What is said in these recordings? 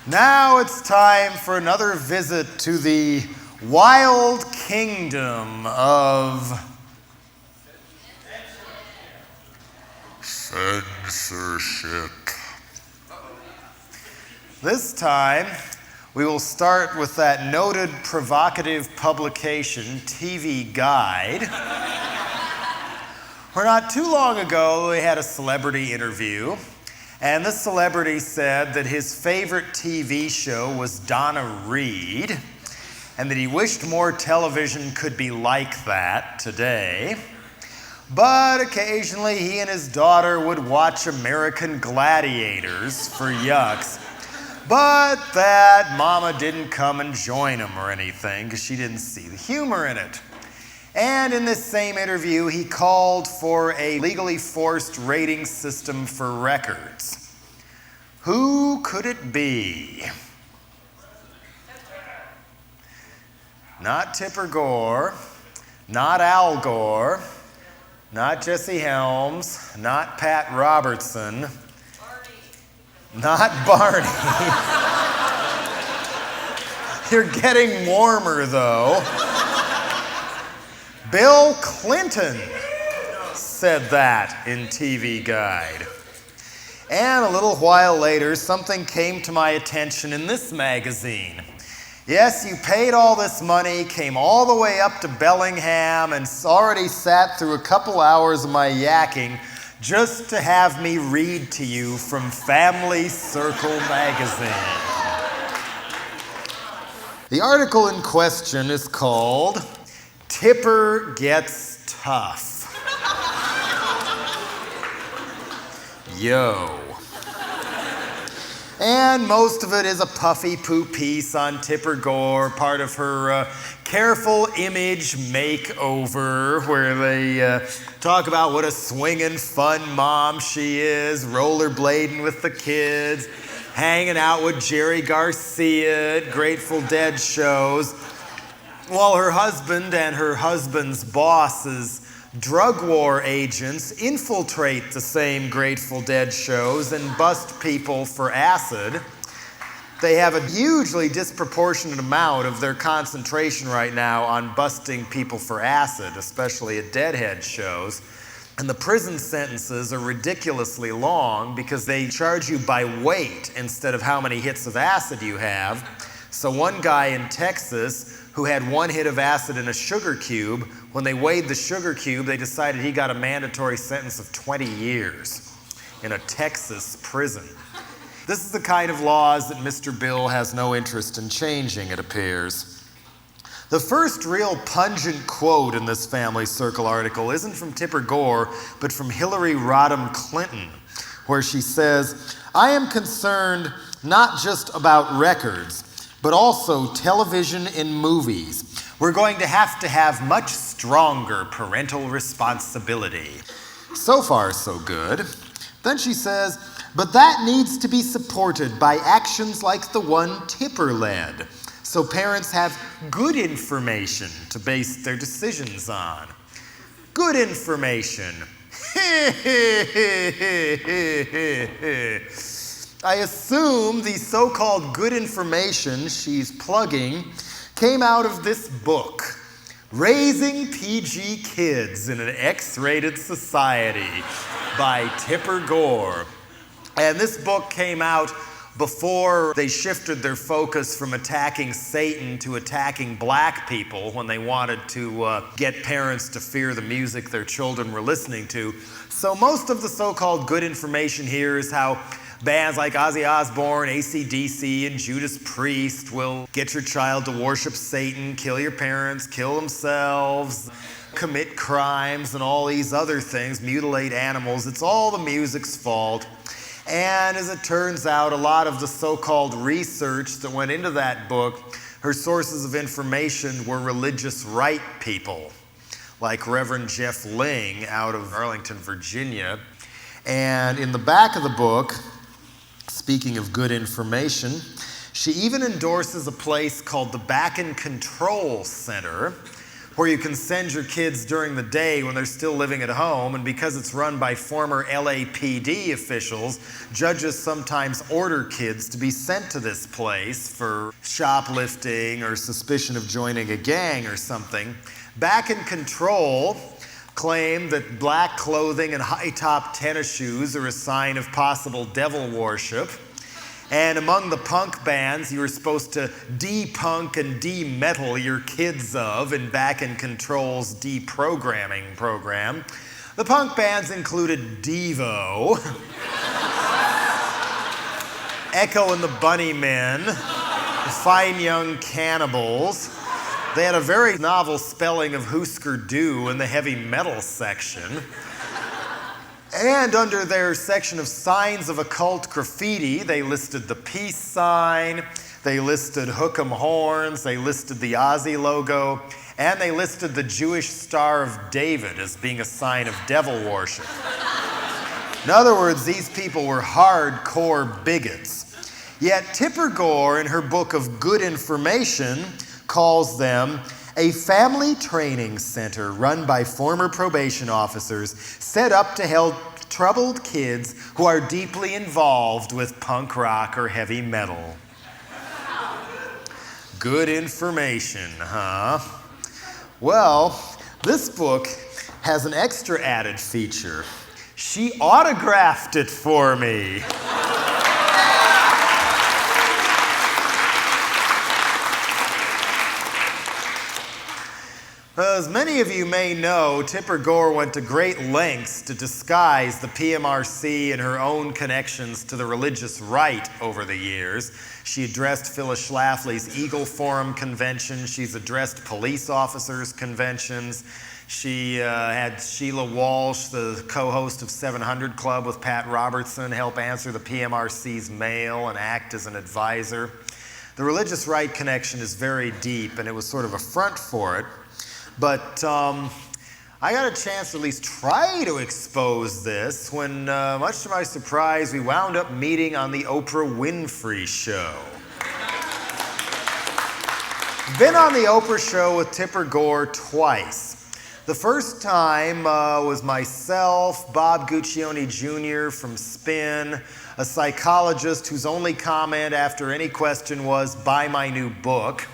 Now it's time for another visit to the wild kingdom of censorship. This time, we will start with that noted provocative publication, TV Guide, where not too long ago they had a celebrity interview, and this celebrity said that his favorite TV show was Donna Reed, and that he wished more television could be like that today. But occasionally he and his daughter would watch American Gladiators for yucks. But that mama didn't come and join him or anything because she didn't see the humor in it. And in this same interview, he called for a legally forced rating system for records. Who could it be? Not Tipper Gore, not Al Gore, not Jesse Helms, not Pat Robertson, not Barney. You're getting warmer, though. Bill Clinton said that in TV Guide. And a little while later, something came to my attention in this magazine. Yes, you paid all this money, came all the way up to Bellingham, and already sat through a couple hours of my yakking just to have me read to you from Family Circle magazine. The article in question is called Tipper Gets Tough. Yo. And most of it is a puffy poo piece on Tipper Gore, part of her careful image makeover, where they talk about what a swinging fun mom she is, rollerblading with the kids, hanging out with Jerry Garcia at Grateful Dead shows, while her husband and her husband's bosses, drug war agents, infiltrate the same Grateful Dead shows and bust people for acid. They have a hugely disproportionate amount of their concentration right now on busting people for acid, especially at Deadhead shows. And the prison sentences are ridiculously long because they charge you by weight instead of how many hits of acid you have. So one guy in Texas who had one hit of acid in a sugar cube, when they weighed the sugar cube, they decided he got a mandatory sentence of 20 years in a Texas prison. This is the kind of laws that Mr. Bill has no interest in changing, it appears. The first real pungent quote in this Family Circle article isn't from Tipper Gore, but from Hillary Rodham Clinton, where she says, "I am concerned not just about records, but also television and movies. We're going to have much stronger parental responsibility." So far, so good. Then she says, "But that needs to be supported by actions like the one Tipper led, so parents have good information to base their decisions on." Good information. I assume the so-called good information she's plugging came out of this book, Raising PG Kids in an X-Rated Society by Tipper Gore. And this book came out before they shifted their focus from attacking Satan to attacking black people when they wanted to get parents to fear the music their children were listening to. So most of the so-called good information here is how bands like Ozzy Osbourne, AC/DC, and Judas Priest will get your child to worship Satan, kill your parents, kill themselves, commit crimes, and all these other things, mutilate animals. It's all the music's fault. And as it turns out, a lot of the so-called research that went into that book, her sources of information were religious right people, like Reverend Jeff Ling out of Arlington, Virginia. And in the back of the book, speaking of good information, she even endorses a place called the Back and Control Center, where you can send your kids during the day when they're still living at home, and because it's run by former LAPD officials, judges sometimes order kids to be sent to this place for shoplifting or suspicion of joining a gang or something. Back in Control claim that black clothing and high-top tennis shoes are a sign of possible devil worship. And among the punk bands you were supposed to de-punk and de-metal your kids of in Back in Control's deprogramming program, the punk bands included Devo, Echo and the Bunnymen, the Fine Young Cannibals. They had a very novel spelling of Husker Du in the heavy metal section. And under their section of signs of occult graffiti, they listed the peace sign, they listed hook 'em horns, they listed the Ozzy logo, and they listed the Jewish Star of David as being a sign of devil worship. In other words, these people were hardcore bigots. Yet Tipper Gore, in her book of Good Information, calls them a family training center run by former probation officers set up to help troubled kids who are deeply involved with punk rock or heavy metal. Good information, huh? Well, this book has an extra added feature. She autographed it for me. As many of you may know, Tipper Gore went to great lengths to disguise the PMRC and her own connections to the religious right over the years. She addressed Phyllis Schlafly's Eagle Forum convention. She's addressed police officers' conventions. She had Sheila Walsh, the co-host of 700 Club with Pat Robertson, help answer the PMRC's mail and act as an advisor. The religious right connection is very deep, and it was sort of a front for it. But I got a chance to at least try to expose this when, much to my surprise, we wound up meeting on the Oprah Winfrey Show. Been on the Oprah Show with Tipper Gore twice. The first time was myself, Bob Guccione Jr. from Spin, a psychologist whose only comment after any question was, "Buy my new book."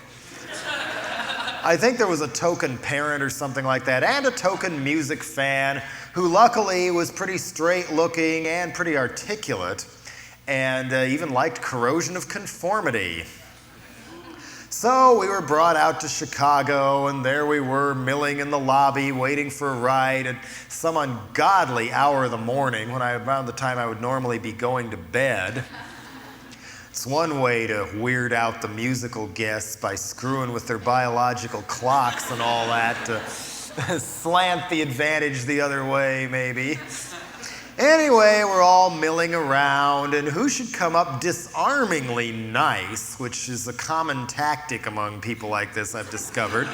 I think there was a token parent or something like that, and a token music fan who luckily was pretty straight looking and pretty articulate, and even liked Corrosion of Conformity. So we were brought out to Chicago, and there we were milling in the lobby waiting for a ride at some ungodly hour of the morning around the time I would normally be going to bed. It's one way to weird out the musical guests by screwing with their biological clocks and all that to slant the advantage the other way, maybe. Anyway, we're all milling around, and who should come up disarmingly nice, which is a common tactic among people like this, I've discovered.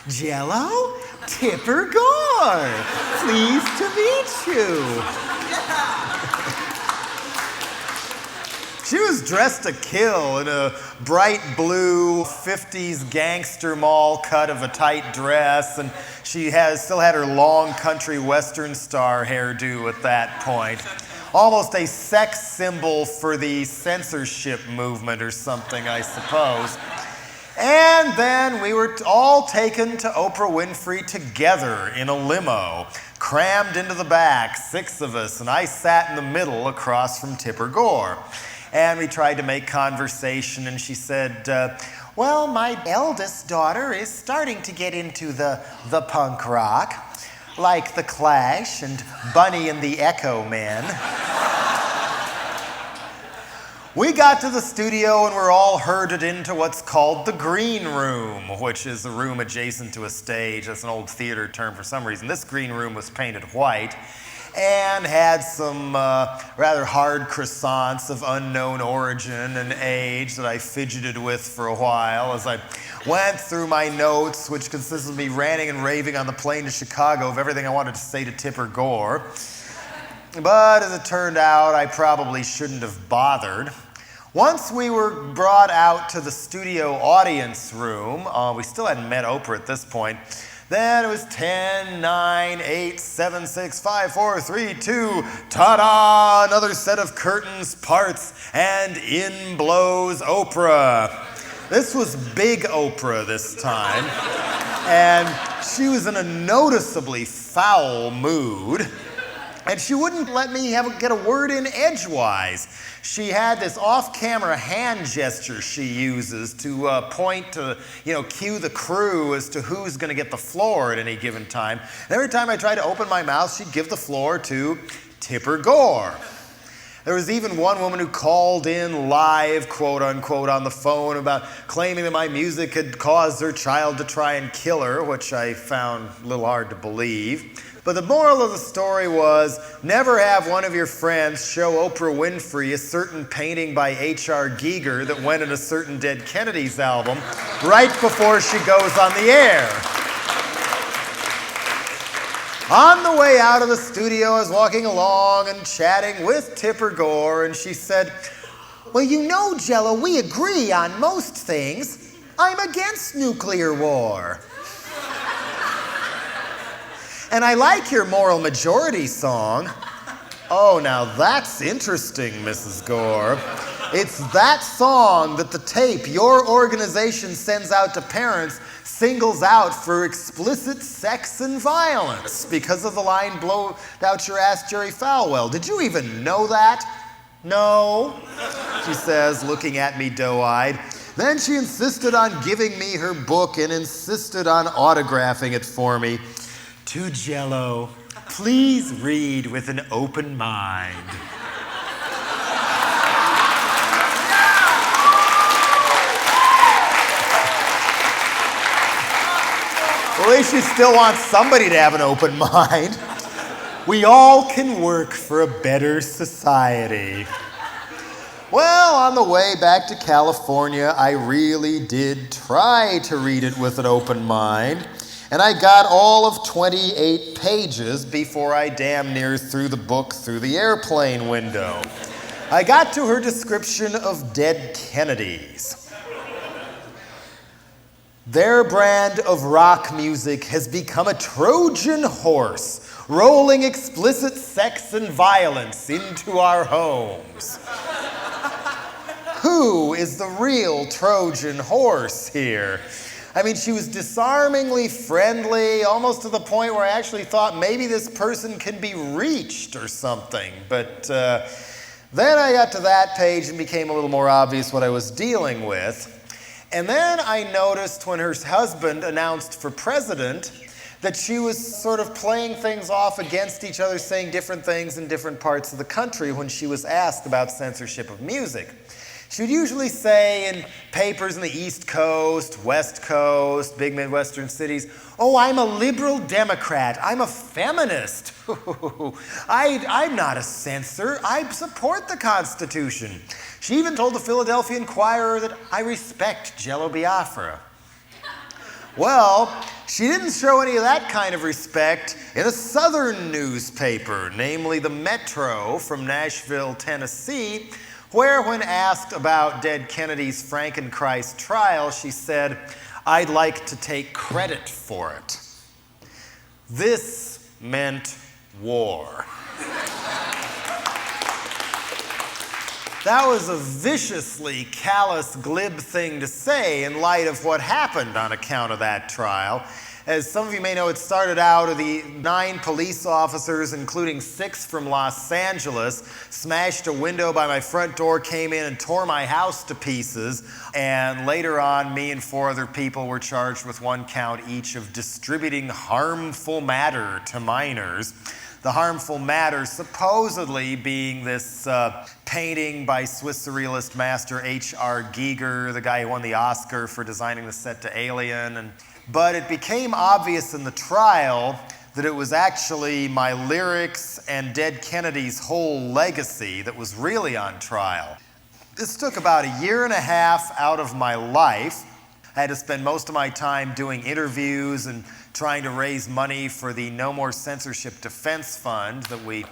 Jello? Tipper Gore! Pleased to meet you. She was dressed to kill in a bright blue 50s gangster mall cut of a tight dress, and she still had her long country western star hairdo at that point. Almost a sex symbol for the censorship movement or something, I suppose. And then we were all taken to Oprah Winfrey together in a limo, crammed into the back, 6 of us, and I sat in the middle across from Tipper Gore. And we tried to make conversation, and she said, well, my eldest daughter is starting to get into the punk rock, like The Clash and Bunny and the Echo Men. We got to the studio and we're all herded into what's called the green room, which is a room adjacent to a stage. That's an old theater term for some reason. This green room was painted white and had some rather hard croissants of unknown origin and age that I fidgeted with for a while as I went through my notes, which consisted of me ranting and raving on the plane to Chicago of everything I wanted to say to Tipper Gore. But as it turned out, I probably shouldn't have bothered. Once we were brought out to the studio audience room, we still hadn't met Oprah at this point, then it was 10, 9, 8, 7, 6, 5, 4, 3, 2, ta-da! Another set of curtains parts, and in blows Oprah. This was big Oprah this time, and she was in a noticeably foul mood, and she wouldn't let me get a word in edgewise. She had this off-camera hand gesture she uses to point to, cue the crew as to who's going to get the floor at any given time. And every time I tried to open my mouth, she'd give the floor to Tipper Gore. There was even one woman who called in live, quote unquote, on the phone about claiming that my music had caused her child to try and kill her, which I found a little hard to believe. But the moral of the story was, never have one of your friends show Oprah Winfrey a certain painting by H.R. Giger that went in a certain Dead Kennedys album right before she goes on the air. On the way out of the studio, I was walking along and chatting with Tipper Gore, and she said, "Well, you know, Jello, we agree on most things. I'm against nuclear war. And I like your moral majority song." Oh, now that's interesting, Mrs. Gore. It's that song that the tape your organization sends out to parents singles out for explicit sex and violence because of the line, "Blow out your ass, Jerry Falwell." Did you even know that? No, she says, looking at me doe-eyed. Then she insisted on giving me her book and insisted on autographing it for me. "To Jello, please read with an open mind." Well, at least she still wants somebody to have an open mind. We all can work for a better society. Well, on the way back to California, I really did try to read it with an open mind. And I got all of 28 pages before I damn near threw the book through the airplane window. I got to her description of Dead Kennedys. "Their brand of rock music has become a Trojan horse, rolling explicit sex and violence into our homes." Who is the real Trojan horse here? I mean, she was disarmingly friendly, almost to the point where I actually thought maybe this person can be reached or something. But then I got to that page and became a little more obvious what I was dealing with. And then I noticed when her husband announced for president that she was sort of playing things off against each other, saying different things in different parts of the country when she was asked about censorship of music. She would usually say in papers in the East Coast, West Coast, big Midwestern cities, "Oh, I'm a liberal Democrat. I'm a feminist. I'm not a censor. I support the Constitution." She even told the Philadelphia Inquirer that I respect Jello Biafra. Well, she didn't show any of that kind of respect in a southern newspaper, namely the Metro from Nashville, Tennessee, where when asked about Dead Kennedy's Frankenchrist trial, she said, "I'd like to take credit for it." This meant war. That was a viciously callous, glib thing to say in light of what happened on account of that trial. As some of you may know, it started out the 9 police officers, including 6 from Los Angeles, smashed a window by my front door, came in and tore my house to pieces. And later on, me and 4 other people were charged with 1 count each of distributing harmful matter to minors. The harmful matter supposedly being this painting by Swiss surrealist master H.R. Giger, the guy who won the Oscar for designing the set to Alien. But it became obvious in the trial that it was actually my lyrics and Dead Kennedy's whole legacy that was really on trial. This took about a year and a half out of my life. I had to spend most of my time doing interviews and trying to raise money for the No More Censorship Defense Fund that we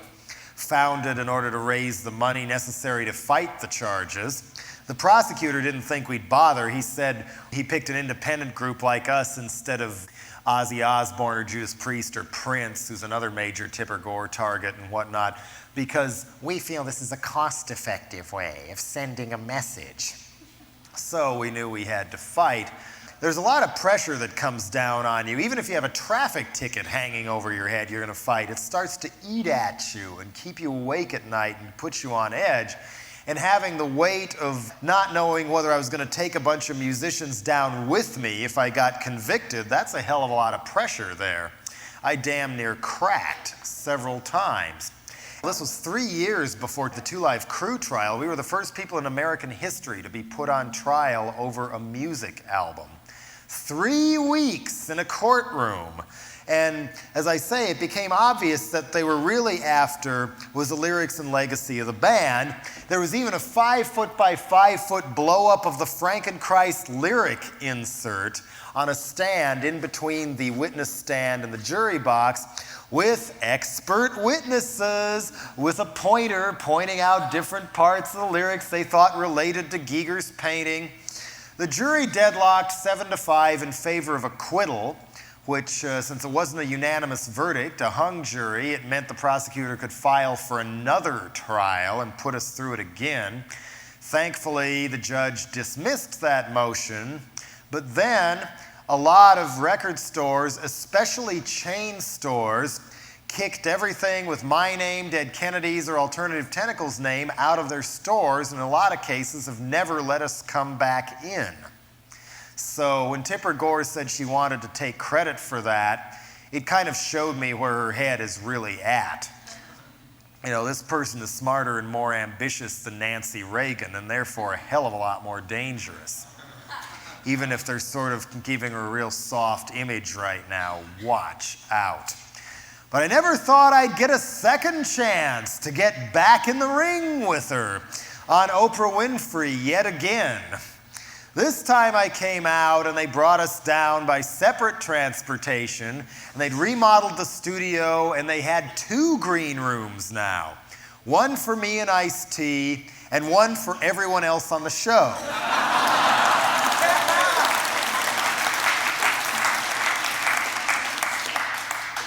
founded in order to raise the money necessary to fight the charges. The prosecutor didn't think we'd bother. He said he picked an independent group like us instead of Ozzy Osbourne or Judas Priest or Prince, who's another major Tipper Gore target and whatnot, because we feel this is a cost-effective way of sending a message. So we knew we had to fight. There's a lot of pressure that comes down on you. Even if you have a traffic ticket hanging over your head, you're going to fight. It starts to eat at you and keep you awake at night and put you on edge. And having the weight of not knowing whether I was going to take a bunch of musicians down with me if I got convicted, that's a hell of a lot of pressure there. I damn near cracked several times. This was 3 years before the Two Live Crew trial. We were the first people in American history to be put on trial over a music album. 3 weeks in a courtroom. And as I say, it became obvious that they were really after was the lyrics and legacy of the band. There was even a 5-foot by 5-foot blow-up of the Frankenchrist lyric insert on a stand in between the witness stand and the jury box with expert witnesses with a pointer pointing out different parts of the lyrics they thought related to Giger's painting. The jury deadlocked 7-5 in favor of acquittal, which, since it wasn't a unanimous verdict, a hung jury, it meant the prosecutor could file for another trial and put us through it again. Thankfully, the judge dismissed that motion, but then a lot of record stores, especially chain stores, kicked everything with my name, Dead Kennedy's, or Alternative Tentacles' name out of their stores, and in a lot of cases have never let us come back in. So when Tipper Gore said she wanted to take credit for that, it kind of showed me where her head is really at. You know, this person is smarter and more ambitious than Nancy Reagan, and therefore a hell of a lot more dangerous. Even if they're sort of giving her a real soft image right now, watch out. But I never thought I'd get a second chance to get back in the ring with her on Oprah Winfrey yet again. This time I came out and they brought us down by separate transportation, and they'd remodeled the studio and they had 2 green rooms now. One for me and Ice-T and one for everyone else on the show.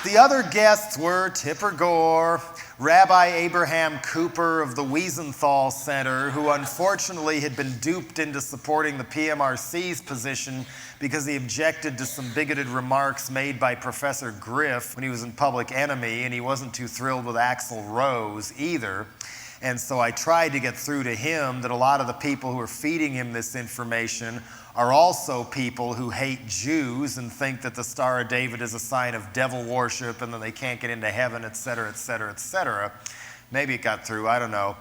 The other guests were Tipper Gore, Rabbi Abraham Cooper of the Wiesenthal Center, who unfortunately had been duped into supporting the PMRC's position because he objected to some bigoted remarks made by Professor Griff when he was in Public Enemy, and he wasn't too thrilled with Axl Rose either. And so I tried to get through to him that a lot of the people who are feeding him this information are also people who hate Jews and think that the Star of David is a sign of devil worship and that they can't get into heaven, etc., etc., etc. Maybe it got through, I don't know.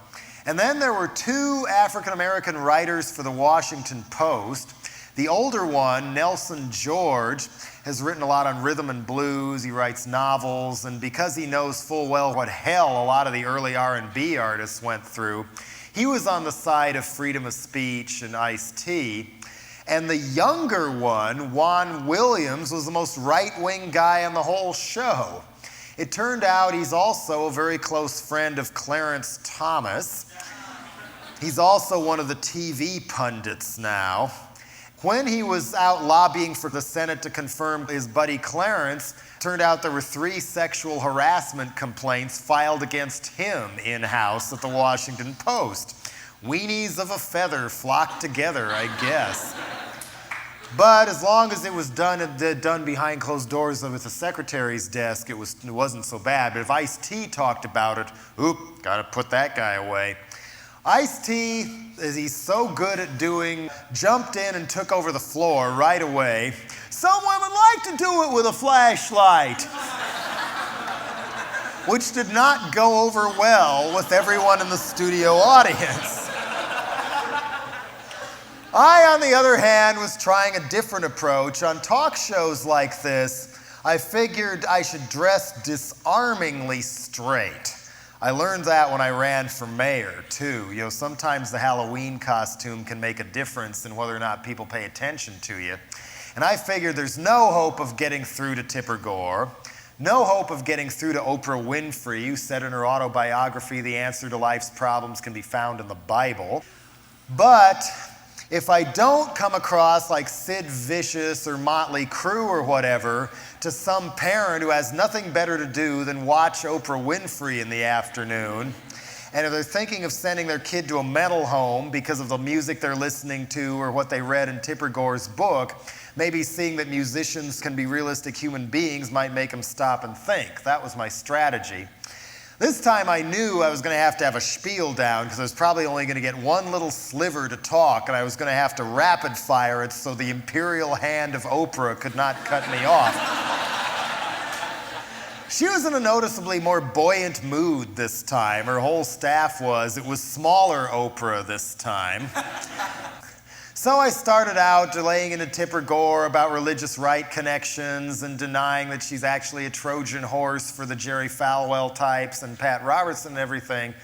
And then there were 2 African-American writers for the Washington Post. The older one, Nelson George, has written a lot on rhythm and blues. He writes novels, and because he knows full well what hell a lot of the early R&B artists went through, he was on the side of freedom of speech and Ice-T. And the younger one, Juan Williams, was the most right-wing guy on the whole show. It turned out he's also a very close friend of Clarence Thomas. He's also one of the TV pundits now. When he was out lobbying for the Senate to confirm his buddy Clarence, turned out there were 3 sexual harassment complaints filed against him in-house at the Washington Post. Weenies of a feather flocked together, I guess. But as long as it was done behind closed doors with the secretary's desk, it wasn't so bad. But if Ice-T talked about it, gotta put that guy away. Ice-T, as he's so good at doing, jumped in and took over the floor right away. Some women like to do it with a flashlight. Which did not go over well with everyone in the studio audience. I, on the other hand, was trying a different approach. On talk shows like this, I figured I should dress disarmingly straight. I learned that when I ran for mayor, too. You know, sometimes the Halloween costume can make a difference in whether or not people pay attention to you. And I figured there's no hope of getting through to Tipper Gore. No hope of getting through to Oprah Winfrey, who said in her autobiography, the answer to life's problems can be found in the Bible. But if I don't come across like Sid Vicious or Motley Crue or whatever to some parent who has nothing better to do than watch Oprah Winfrey in the afternoon, and if they're thinking of sending their kid to a mental home because of the music they're listening to or what they read in Tipper Gore's book, maybe seeing that musicians can be realistic human beings might make them stop and think. That was my strategy. This time I knew I was going to have a spiel down because I was probably only going to get one little sliver to talk, and I was going to have to rapid fire it so the imperial hand of Oprah could not cut me off. She was in a noticeably more buoyant mood this time. Her whole staff was. It was smaller Oprah this time. So I started out laying into Tipper Gore about religious right connections and denying that she's actually a Trojan horse for the Jerry Falwell types and Pat Robertson and everything.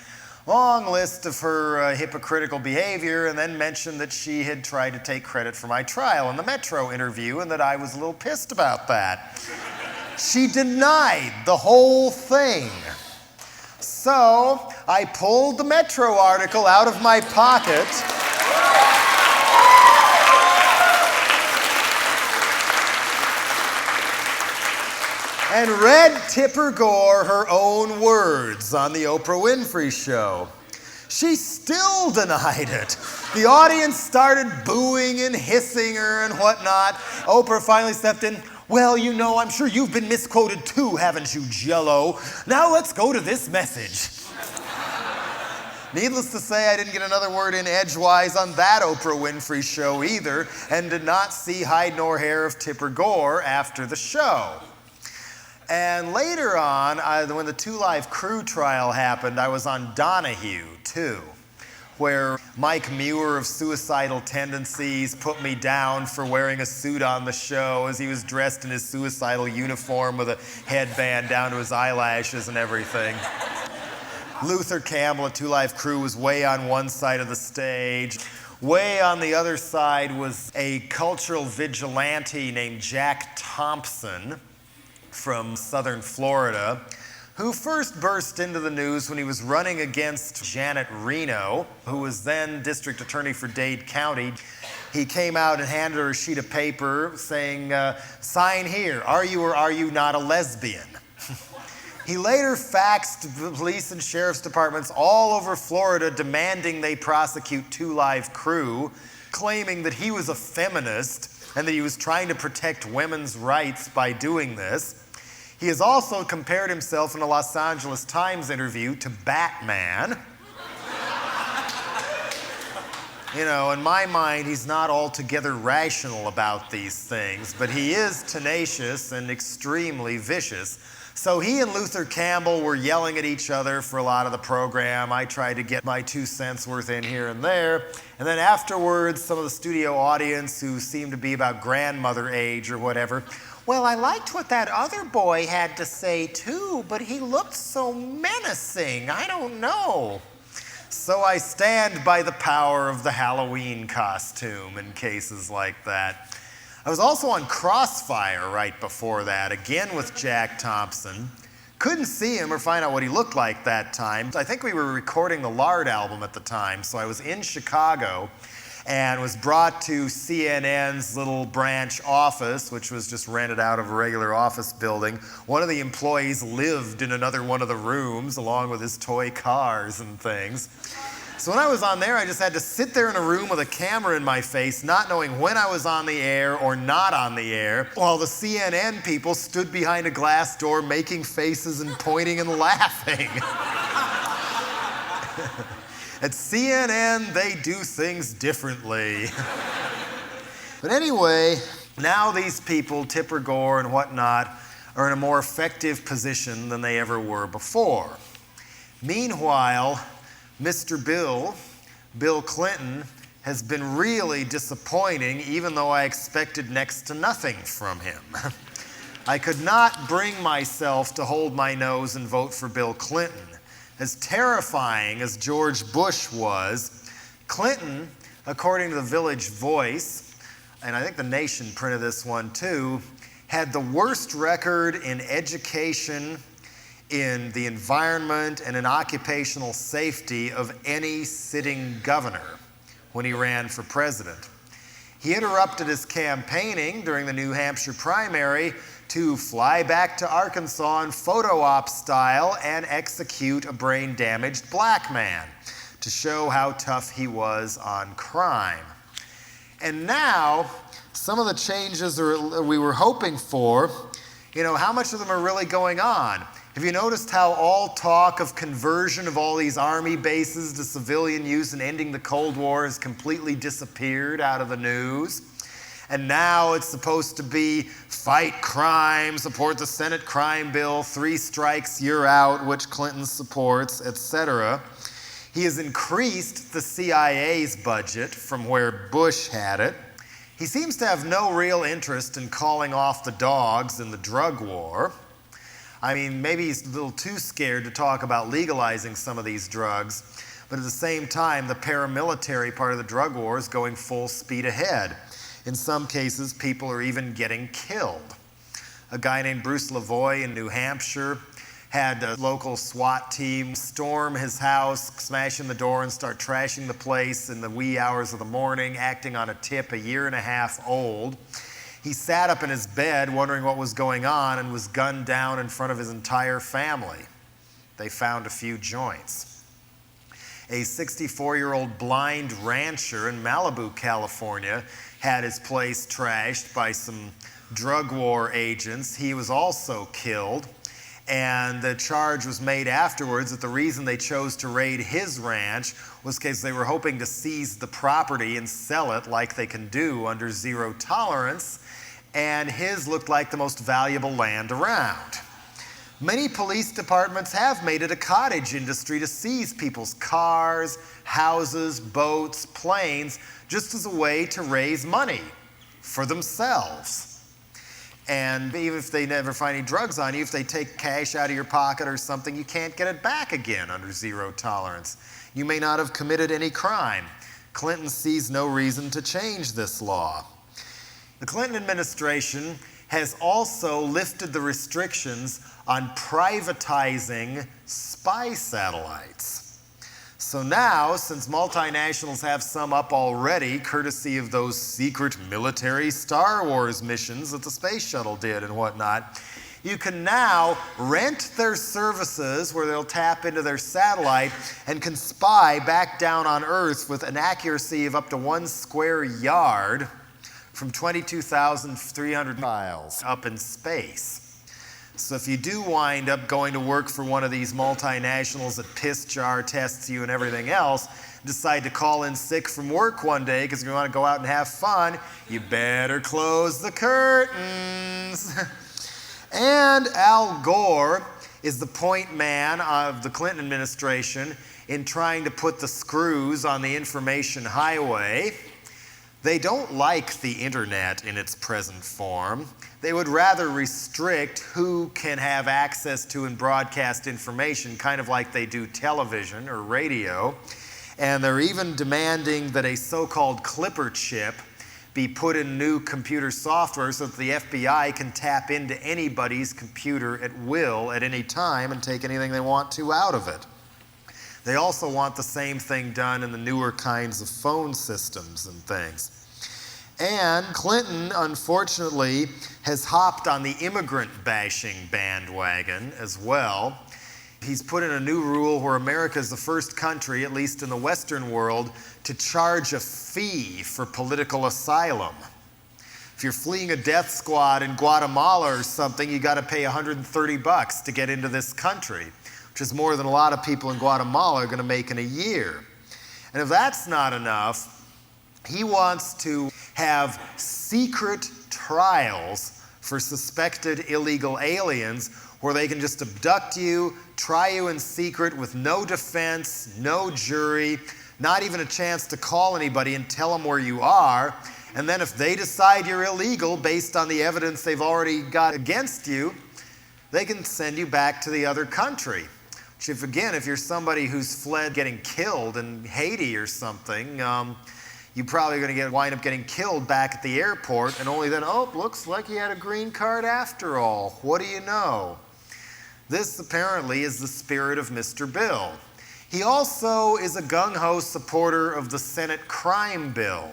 Long list of her hypocritical behavior, and then mentioned that she had tried to take credit for my trial in the Metro interview and that I was a little pissed about that. She denied the whole thing. So I pulled the Metro article out of my pocket and read Tipper Gore her own words on the Oprah Winfrey Show. She still denied it. The audience started booing and hissing her and whatnot. Oprah finally stepped in. Well, you know, I'm sure you've been misquoted too, haven't you, Jello? Now let's go to this message. Needless to say, I didn't get another word in edgewise on that Oprah Winfrey Show either, and did not see hide nor hair of Tipper Gore after the show. And later on, when the Two Live Crew trial happened, I was on Donahue, too, where Mike Muir of Suicidal Tendencies put me down for wearing a suit on the show as he was dressed in his suicidal uniform with a headband down to his eyelashes and everything. Luther Campbell at Two Live Crew was way on one side of the stage. Way on the other side was a cultural vigilante named Jack Thompson from southern Florida, who first burst into the news when he was running against Janet Reno, who was then district attorney for Dade County. He came out and handed her a sheet of paper saying, sign here, are you or are you not a lesbian? He later faxed the police and sheriff's departments all over Florida demanding they prosecute Two Live Crew, claiming that he was a feminist and that he was trying to protect women's rights by doing this. He has also compared himself in a Los Angeles Times interview to Batman. You know, in my mind, he's not altogether rational about these things, but he is tenacious and extremely vicious. So he and Luther Campbell were yelling at each other for a lot of the program. I tried to get my 2 cents worth in here and there. And then afterwards, some of the studio audience, who seemed to be about grandmother age or whatever, well, I liked what that other boy had to say too, but he looked so menacing. I don't know. So I stand by the power of the Halloween costume in cases like that. I was also on Crossfire right before that, again with Jack Thompson. Couldn't see him or find out what he looked like that time. I think we were recording the Lard album at the time, so I was in Chicago and was brought to CNN's little branch office, which was just rented out of a regular office building. One of the employees lived in another one of the rooms along with his toy cars and things. So when I was on there, I just had to sit there in a room with a camera in my face, not knowing when I was on the air or not on the air, while the CNN people stood behind a glass door making faces and pointing and laughing. At CNN, they do things differently. But anyway, now these people, Tipper Gore and whatnot, are in a more effective position than they ever were before. Meanwhile, Mr. Bill Clinton, has been really disappointing, even though I expected next to nothing from him. I could not bring myself to hold my nose and vote for Bill Clinton. As terrifying as George Bush was, Clinton, according to the Village Voice, and I think the Nation printed this one too, had the worst record in education, in the environment, and in occupational safety of any sitting governor when he ran for president. He interrupted his campaigning during the New Hampshire primary to fly back to Arkansas in photo op style and execute a brain-damaged black man to show how tough he was on crime. And now, some of the changes we were hoping for, how much of them are really going on? Have you noticed how all talk of conversion of all these army bases to civilian use and ending the Cold War has completely disappeared out of the news? And now it's supposed to be fight crime, support the Senate crime bill, 3 strikes, you're out, which Clinton supports, etc. He has increased the CIA's budget from where Bush had it. He seems to have no real interest in calling off the dogs in the drug war. I mean, maybe he's a little too scared to talk about legalizing some of these drugs, but at the same time, the paramilitary part of the drug war is going full speed ahead. In some cases, people are even getting killed. A guy named Bruce Lavoie in New Hampshire had a local SWAT team storm his house, smash in the door, and start trashing the place in the wee hours of the morning, acting on a tip a 1.5 years old. He sat up in his bed wondering what was going on and was gunned down in front of his entire family. They found a few joints. A 64-year-old blind rancher in Malibu, California, had his place trashed by some drug war agents. He was also killed, and the charge was made afterwards that the reason they chose to raid his ranch was because they were hoping to seize the property and sell it like they can do under zero tolerance, and his looked like the most valuable land around. Many police departments have made it a cottage industry to seize people's cars, houses, boats, planes, just as a way to raise money for themselves. And even if they never find any drugs on you, if they take cash out of your pocket or something, you can't get it back again under zero tolerance. You may not have committed any crime. Clinton sees no reason to change this law. The Clinton administration has also lifted the restrictions on privatizing spy satellites. So now, since multinationals have some up already, courtesy of those secret military Star Wars missions that the space shuttle did and whatnot, you can now rent their services where they'll tap into their satellite and can spy back down on Earth with an accuracy of up to 1 square yard from 22,300 miles up in space. So if you do wind up going to work for one of these multinationals that piss jar tests you and everything else, decide to call in sick from work one day because you want to go out and have fun, you better close the curtains. And Al Gore is the point man of the Clinton administration in trying to put the screws on the information highway. They don't like the internet in its present form. They would rather restrict who can have access to and broadcast information, kind of like they do television or radio. And they're even demanding that a so-called clipper chip be put in new computer software so that the FBI can tap into anybody's computer at will at any time and take anything they want to out of it. They also want the same thing done in the newer kinds of phone systems and things. And Clinton, unfortunately, has hopped on the immigrant bashing bandwagon as well. He's put in a new rule where America is the first country, at least in the Western world, to charge a fee for political asylum. If you're fleeing a death squad in Guatemala or something, you got to pay $130 to get into this country, which is more than a lot of people in Guatemala are going to make in a year. And if that's not enough, he wants to have secret trials for suspected illegal aliens where they can just abduct you, try you in secret with no defense, no jury, not even a chance to call anybody and tell them where you are. And then if they decide you're illegal based on the evidence they've already got against you, they can send you back to the other country. Which if you're somebody who's fled getting killed in Haiti or something, you're probably going to wind up getting killed back at the airport, and only then, oh, looks like he had a green card after all. What do you know? This apparently is the spirit of Mr. Bill. He also is a gung-ho supporter of the Senate crime bill,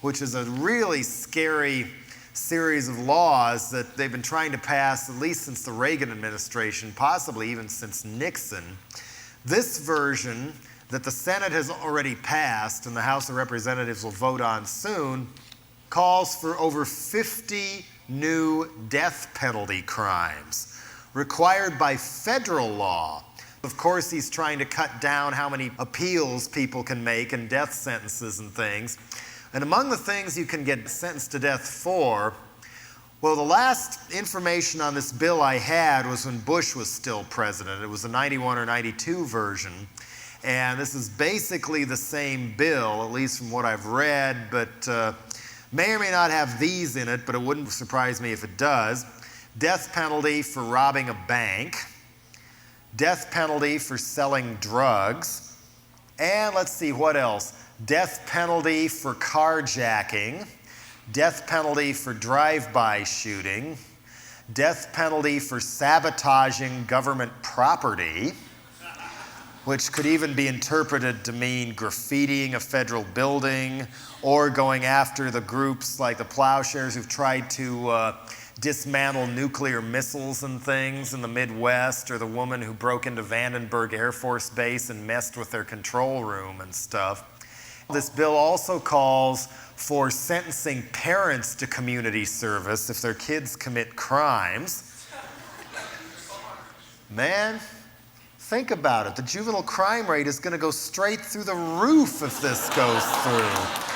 which is a really scary series of laws that they've been trying to pass at least since the Reagan administration, possibly even since Nixon. This version that the Senate has already passed and the House of Representatives will vote on soon calls for over 50 new death penalty crimes required by federal law. Of course, he's trying to cut down how many appeals people can make and death sentences and things. And among the things you can get sentenced to death for, well, the last information on this bill I had was when Bush was still president. It was a 91 or 92 version. And this is basically the same bill, at least from what I've read, but may or may not have these in it, but it wouldn't surprise me if it does. Death penalty for robbing a bank. Death penalty for selling drugs. And let's see, what else? Death penalty for carjacking, death penalty for drive-by shooting, death penalty for sabotaging government property, which could even be interpreted to mean graffitiing a federal building or going after the groups like the Plowshares who've tried to dismantle nuclear missiles and things in the Midwest, or the woman who broke into Vandenberg Air Force Base and messed with their control room and stuff. This bill also calls for sentencing parents to community service if their kids commit crimes. Man, think about it. The juvenile crime rate is going to go straight through the roof if this goes through.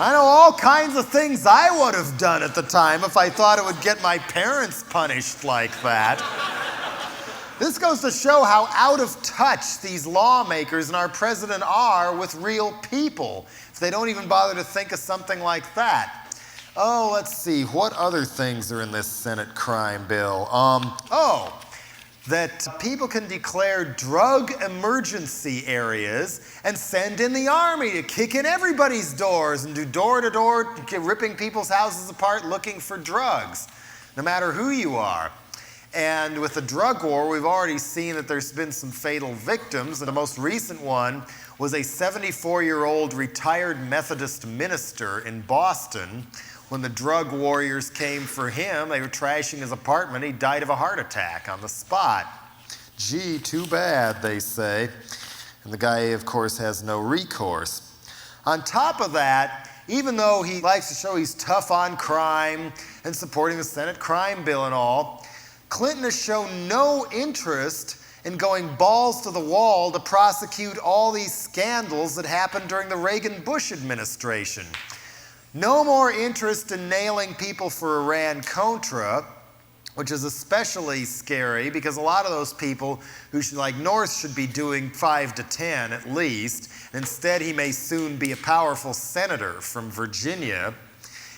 I know all kinds of things I would have done at the time if I thought it would get my parents punished like that. This goes to show how out of touch these lawmakers and our president are with real people, if they don't even bother to think of something like that. Oh, let's see, what other things are in this Senate crime bill? That people can declare drug emergency areas and send in the army to kick in everybody's doors and do door-to-door, ripping people's houses apart looking for drugs, no matter who you are. And with the drug war, we've already seen that there's been some fatal victims. And the most recent one was a 74-year-old retired Methodist minister in Boston. When the drug warriors came for him, they were trashing his apartment. He died of a heart attack on the spot. Gee, too bad, they say. And the guy, of course, has no recourse. On top of that, even though he likes to show he's tough on crime and supporting the Senate crime bill and all, Clinton has shown no interest in going balls to the wall to prosecute all these scandals that happened during the Reagan-Bush administration. No more interest in nailing people for Iran-Contra, which is especially scary because a lot of those people who should, like North, should be doing 5 to 10 at least. Instead, he may soon be a powerful senator from Virginia.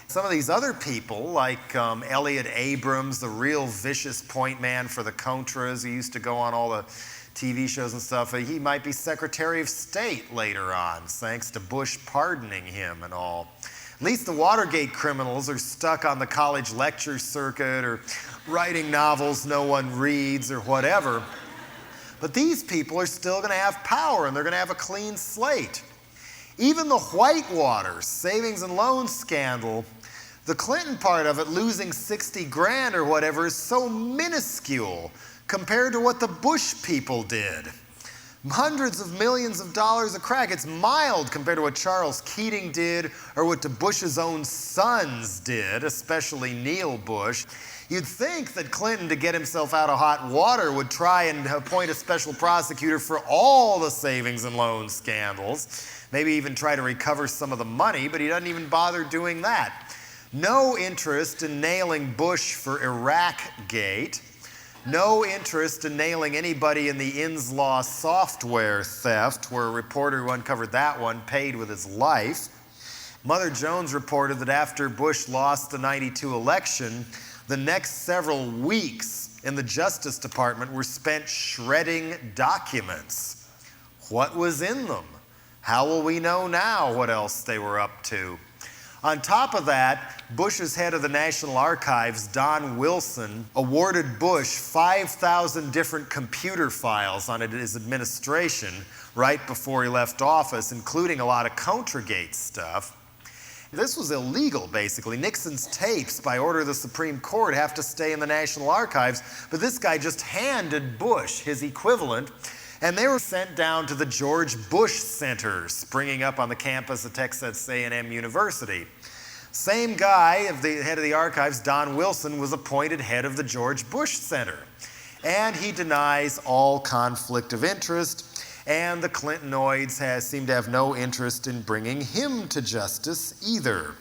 Some of these other people, like Elliot Abrams, the real vicious point man for the Contras, he used to go on all the TV shows and stuff, he might be Secretary of State later on, thanks to Bush pardoning him and all. At least the Watergate criminals are stuck on the college lecture circuit or writing novels no one reads or whatever. But these people are still going to have power and they're going to have a clean slate. Even the Whitewater savings and loan scandal, the Clinton part of it, losing 60 grand or whatever, is so minuscule compared to what the Bush people did. Hundreds of millions of dollars of crack. It's mild compared to what Charles Keating did or what the Bush's own sons did, especially Neil Bush. You'd think that Clinton, to get himself out of hot water, would try and appoint a special prosecutor for all the savings and loan scandals, maybe even try to recover some of the money, but he doesn't even bother doing that. No interest in nailing Bush for Iraqgate. No interest in nailing anybody in the Inslaw software theft, where a reporter who uncovered that one paid with his life. Mother Jones reported that after Bush lost the '92 election, the next several weeks in the Justice Department were spent shredding documents. What was in them? How will we know now what else they were up to? On top of that, Bush's head of the National Archives, Don Wilson, awarded Bush 5,000 different computer files on his administration right before he left office, including a lot of Contragate stuff. This was illegal, basically. Nixon's tapes, by order of the Supreme Court, have to stay in the National Archives, but this guy just handed Bush his equivalent, and they were sent down to the George Bush Center, springing up on the campus of Texas A&M University. Same guy, the head of the archives, Don Wilson, was appointed head of the George Bush Center. And he denies all conflict of interest, and the Clintonoids seem to have no interest in bringing him to justice either.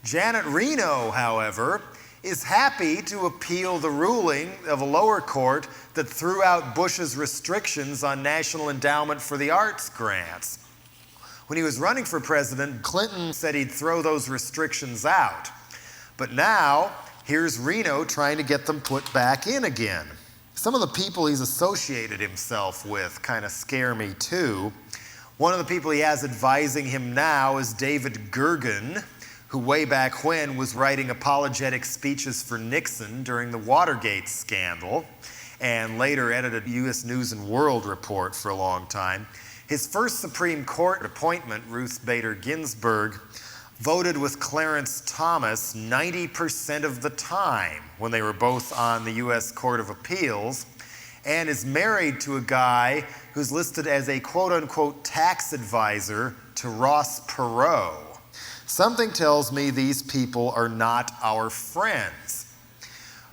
Janet Reno, however, is happy to appeal the ruling of a lower court that threw out Bush's restrictions on National Endowment for the Arts grants. When he was running for president, Clinton said he'd throw those restrictions out. But now, here's Reno trying to get them put back in again. Some of the people he's associated himself with kind of scare me too. One of the people he has advising him now is David Gergen, who way back when was writing apologetic speeches for Nixon during the Watergate scandal, and later edited U.S. News and World Report for a long time. His first Supreme Court appointment, Ruth Bader Ginsburg, voted with Clarence Thomas 90% of the time when they were both on the U.S. Court of Appeals, and is married to a guy who's listed as a quote-unquote tax advisor to Ross Perot. Something tells me these people are not our friends.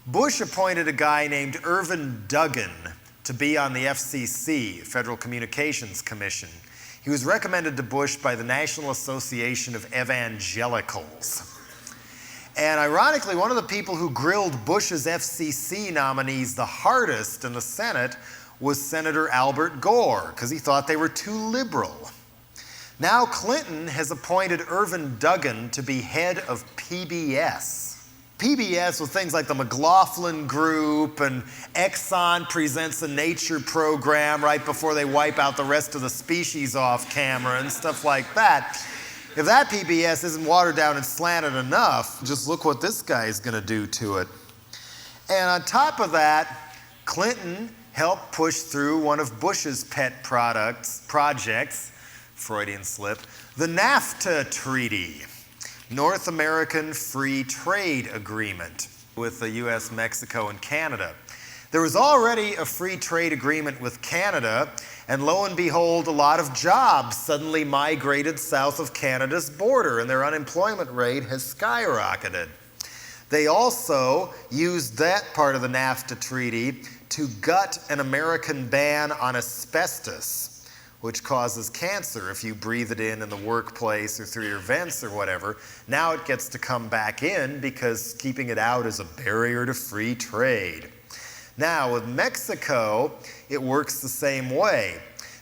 Bush appointed a guy named Irvin Duggan to be on the FCC, Federal Communications Commission. He was recommended to Bush by the National Association of Evangelicals. And ironically, one of the people who grilled Bush's FCC nominees the hardest in the Senate was Senator Albert Gore, because he thought they were too liberal. Now Clinton has appointed Irvin Duggan to be head of PBS. PBS with things like the McLaughlin Group and Exxon presents a nature program right before they wipe out the rest of the species off camera and stuff like that. If that PBS isn't watered down and slanted enough, just look what this guy is going to do to it. And on top of that, Clinton helped push through one of Bush's pet projects, Freudian slip, the NAFTA Treaty, North American Free Trade Agreement with the U.S., Mexico, and Canada. There was already a free trade agreement with Canada, and lo and behold, a lot of jobs suddenly migrated south of Canada's border, and their unemployment rate has skyrocketed. They also used that part of the NAFTA treaty to gut an American ban on asbestos, which causes cancer if you breathe it in the workplace or through your vents or whatever. Now it gets to come back in because keeping it out is a barrier to free trade. Now with Mexico, it works the same way.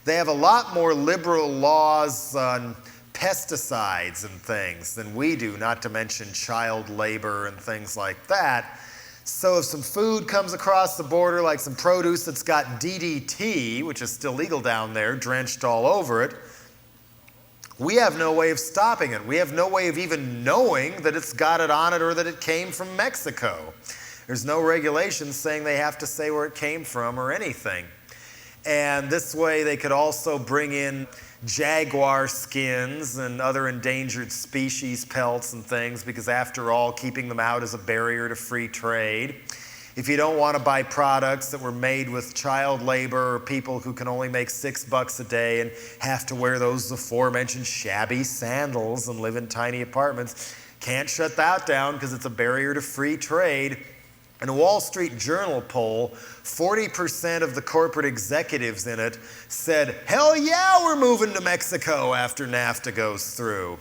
They have a lot more liberal laws on pesticides and things than we do, not to mention child labor and things like that. So if some food comes across the border, like some produce that's got DDT, which is still legal down there, drenched all over it, we have no way of stopping it. We have no way of even knowing that it's got it on it or that it came from Mexico. There's no regulations saying they have to say where it came from or anything. And this way they could also bring in jaguar skins and other endangered species pelts and things, because after all, keeping them out is a barrier to free trade. If you don't want to buy products that were made with child labor or people who can only make $6 a day and have to wear those aforementioned shabby sandals and live in tiny apartments, can't shut that down because it's a barrier to free trade. In a Wall Street Journal poll, 40% of the corporate executives in it said, hell yeah, we're moving to Mexico after NAFTA goes through.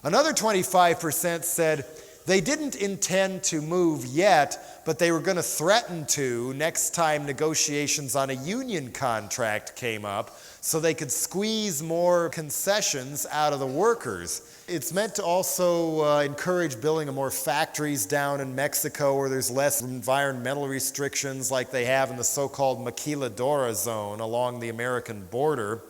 Another 25% said they didn't intend to move yet, but they were going to threaten to next time negotiations on a union contract came up so they could squeeze more concessions out of the workers. It's meant to also encourage building of more factories down in Mexico where there's less environmental restrictions like they have in the so-called Maquiladora zone along the American border,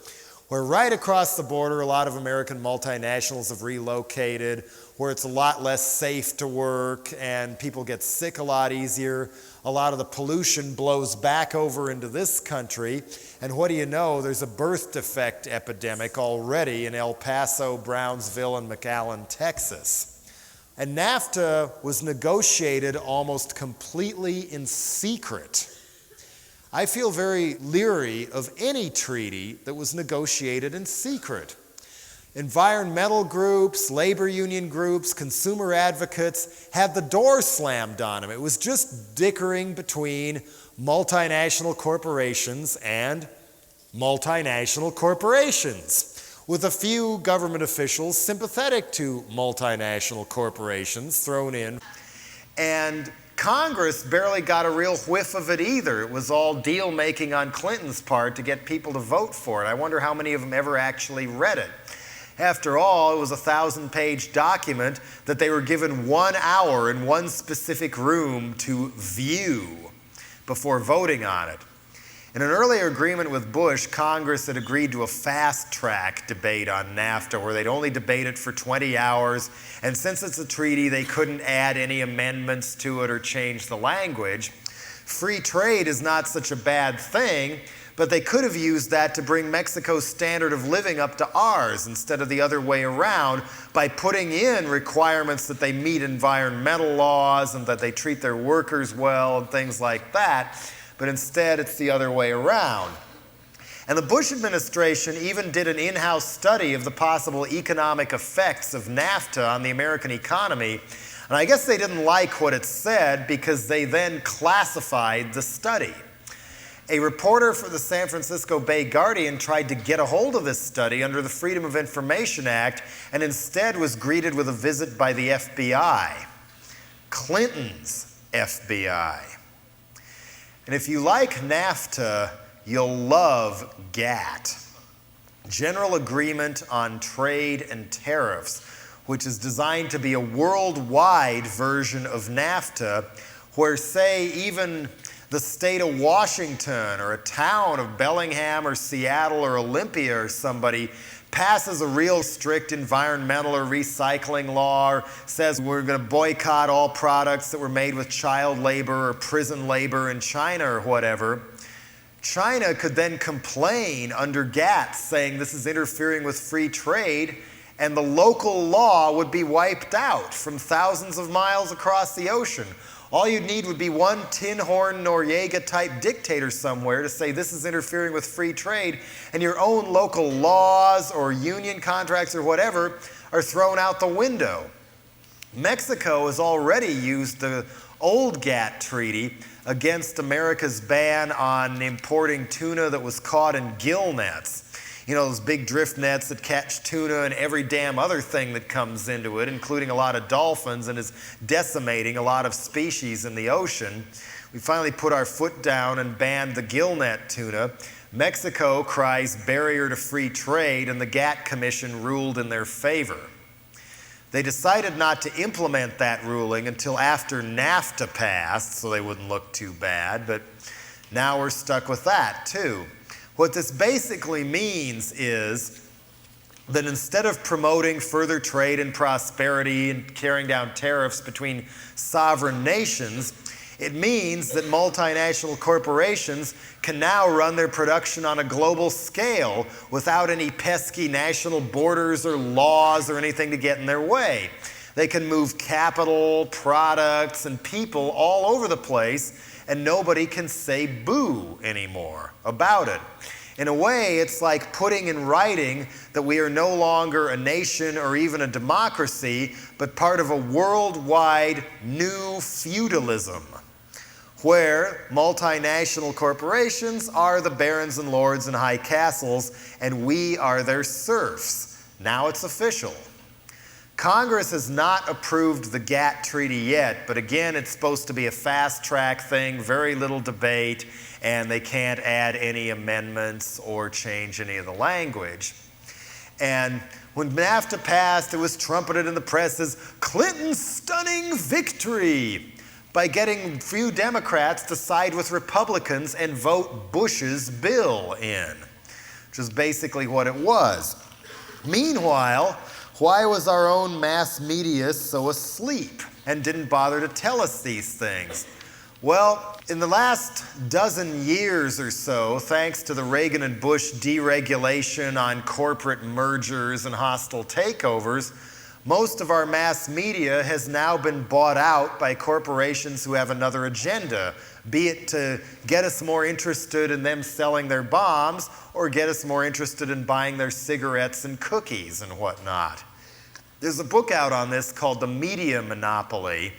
where right across the border, a lot of American multinationals have relocated, where it's a lot less safe to work and people get sick a lot easier. A lot of the pollution blows back over into this country. And what do you know? There's a birth defect epidemic already in El Paso, Brownsville, and McAllen, Texas. And NAFTA was negotiated almost completely in secret. I feel very leery of any treaty that was negotiated in secret. Environmental groups, labor union groups, consumer advocates had the door slammed on them. It was just dickering between multinational corporations and multinational corporations, with a few government officials sympathetic to multinational corporations thrown in. And Congress barely got a real whiff of it either. It was all deal-making on Clinton's part to get people to vote for it. I wonder how many of them ever actually read it. After all, it was a 1,000-page document that they were given 1 hour in one specific room to view before voting on it. In an earlier agreement with Bush, Congress had agreed to a fast-track debate on NAFTA where they'd only debate it for 20 hours, and since it's a treaty, they couldn't add any amendments to it or change the language. Free trade is not such a bad thing, but they could have used that to bring Mexico's standard of living up to ours instead of the other way around by putting in requirements that they meet environmental laws and that they treat their workers well and things like that. But instead, it's the other way around. And the Bush administration even did an in-house study of the possible economic effects of NAFTA on the American economy. And I guess they didn't like what it said because they then classified the study. A reporter for the San Francisco Bay Guardian tried to get a hold of this study under the Freedom of Information Act and instead was greeted with a visit by the FBI. Clinton's FBI. And if you like NAFTA, you'll love GATT, General Agreement on Trade and Tariffs, which is designed to be a worldwide version of NAFTA, where, say, even the state of Washington or a town of Bellingham or Seattle or Olympia or somebody passes a real strict environmental or recycling law or says we're going to boycott all products that were made with child labor or prison labor in China or whatever, China could then complain under GATT saying this is interfering with free trade, and the local law would be wiped out from thousands of miles across the ocean. All you'd need would be one tin horn Noriega-type dictator somewhere to say this is interfering with free trade, and your own local laws or union contracts or whatever are thrown out the window. Mexico has already used the old GATT treaty against America's ban on importing tuna that was caught in gill nets. You know, those big drift nets that catch tuna and every damn other thing that comes into it, including a lot of dolphins, and is decimating a lot of species in the ocean. We finally put our foot down and banned the gill net tuna. Mexico cries barrier to free trade, and the GATT Commission ruled in their favor. They decided not to implement that ruling until after NAFTA passed, so they wouldn't look too bad, but now we're stuck with that too. What this basically means is that instead of promoting further trade and prosperity and carrying down tariffs between sovereign nations, it means that multinational corporations can now run their production on a global scale without any pesky national borders or laws or anything to get in their way. They can move capital, products, and people all over the place, and nobody can say boo anymore about it. In a way, it's like putting in writing that we are no longer a nation or even a democracy, but part of a worldwide new feudalism, where multinational corporations are the barons and lords and high castles, and we are their serfs. Now it's official. Congress has not approved the GATT treaty yet, but again, it's supposed to be a fast-track thing, very little debate, and they can't add any amendments or change any of the language. And when NAFTA passed, it was trumpeted in the press as Clinton's stunning victory by getting few Democrats to side with Republicans and vote Bush's bill in. which is basically what it was. Meanwhile, why was our own mass media so asleep and didn't bother to tell us these things? Well, in the last dozen years or so, thanks to the Reagan and Bush deregulation on corporate mergers and hostile takeovers, most of our mass media has now been bought out by corporations who have another agenda, be it to get us more interested in them selling their bombs or get us more interested in buying their cigarettes and cookies and whatnot. There's a book out on this called The Media Monopoly,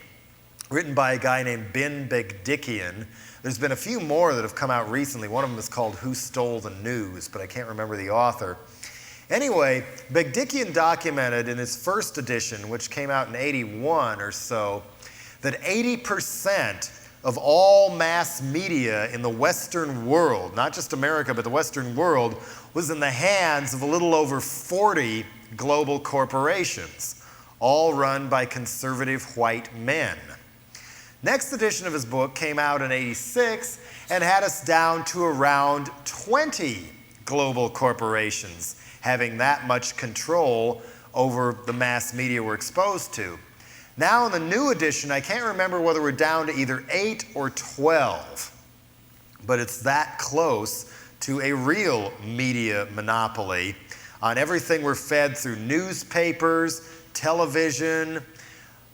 written by a guy named Ben Begdickian. There's been a few more that have come out recently. One of them is called Who Stole the News, but I can't remember the author. Anyway, Begdickian documented in his first edition, which came out in '81 or so, that 80% of all mass media in the Western world, not just America, but the Western world, was in the hands of a little over 40 global corporations, all run by conservative white men. Next edition of his book came out in '86 and had us down to around 20 global corporations having that much control over the mass media we're exposed to. Now in the new edition, I can't remember whether we're down to either 8 or 12, but it's that close to a real media monopoly on everything we're fed through newspapers, television,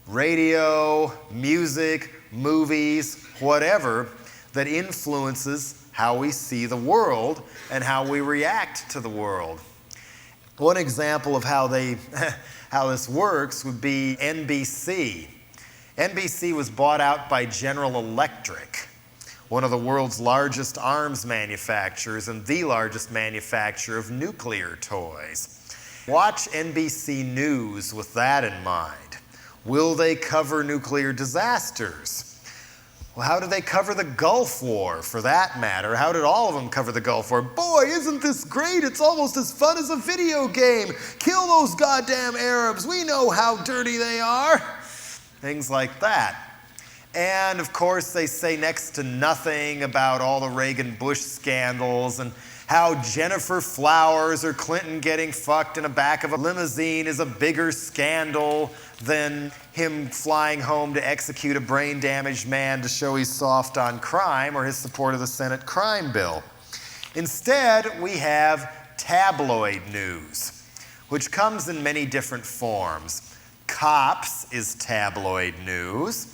radio, music, movies, whatever, that influences how we see the world and how we react to the world. One example of how this works would be NBC. NBC was bought out by General Electric, one of the world's largest arms manufacturers and the largest manufacturer of nuclear toys. Watch NBC News with that in mind. Will they cover nuclear disasters? Well, how did they cover the Gulf War, for that matter? How did all of them cover the Gulf War? Boy, isn't this great? It's almost as fun as a video game. Kill those goddamn Arabs. We know how dirty they are. Things like that. And, of course, they say next to nothing about all the Reagan-Bush scandals and how Jennifer Flowers or Clinton getting fucked in the back of a limousine is a bigger scandal than him flying home to execute a brain-damaged man to show he's soft on crime or his support of the Senate crime bill. Instead, we have tabloid news, which comes in many different forms. Cops is tabloid news.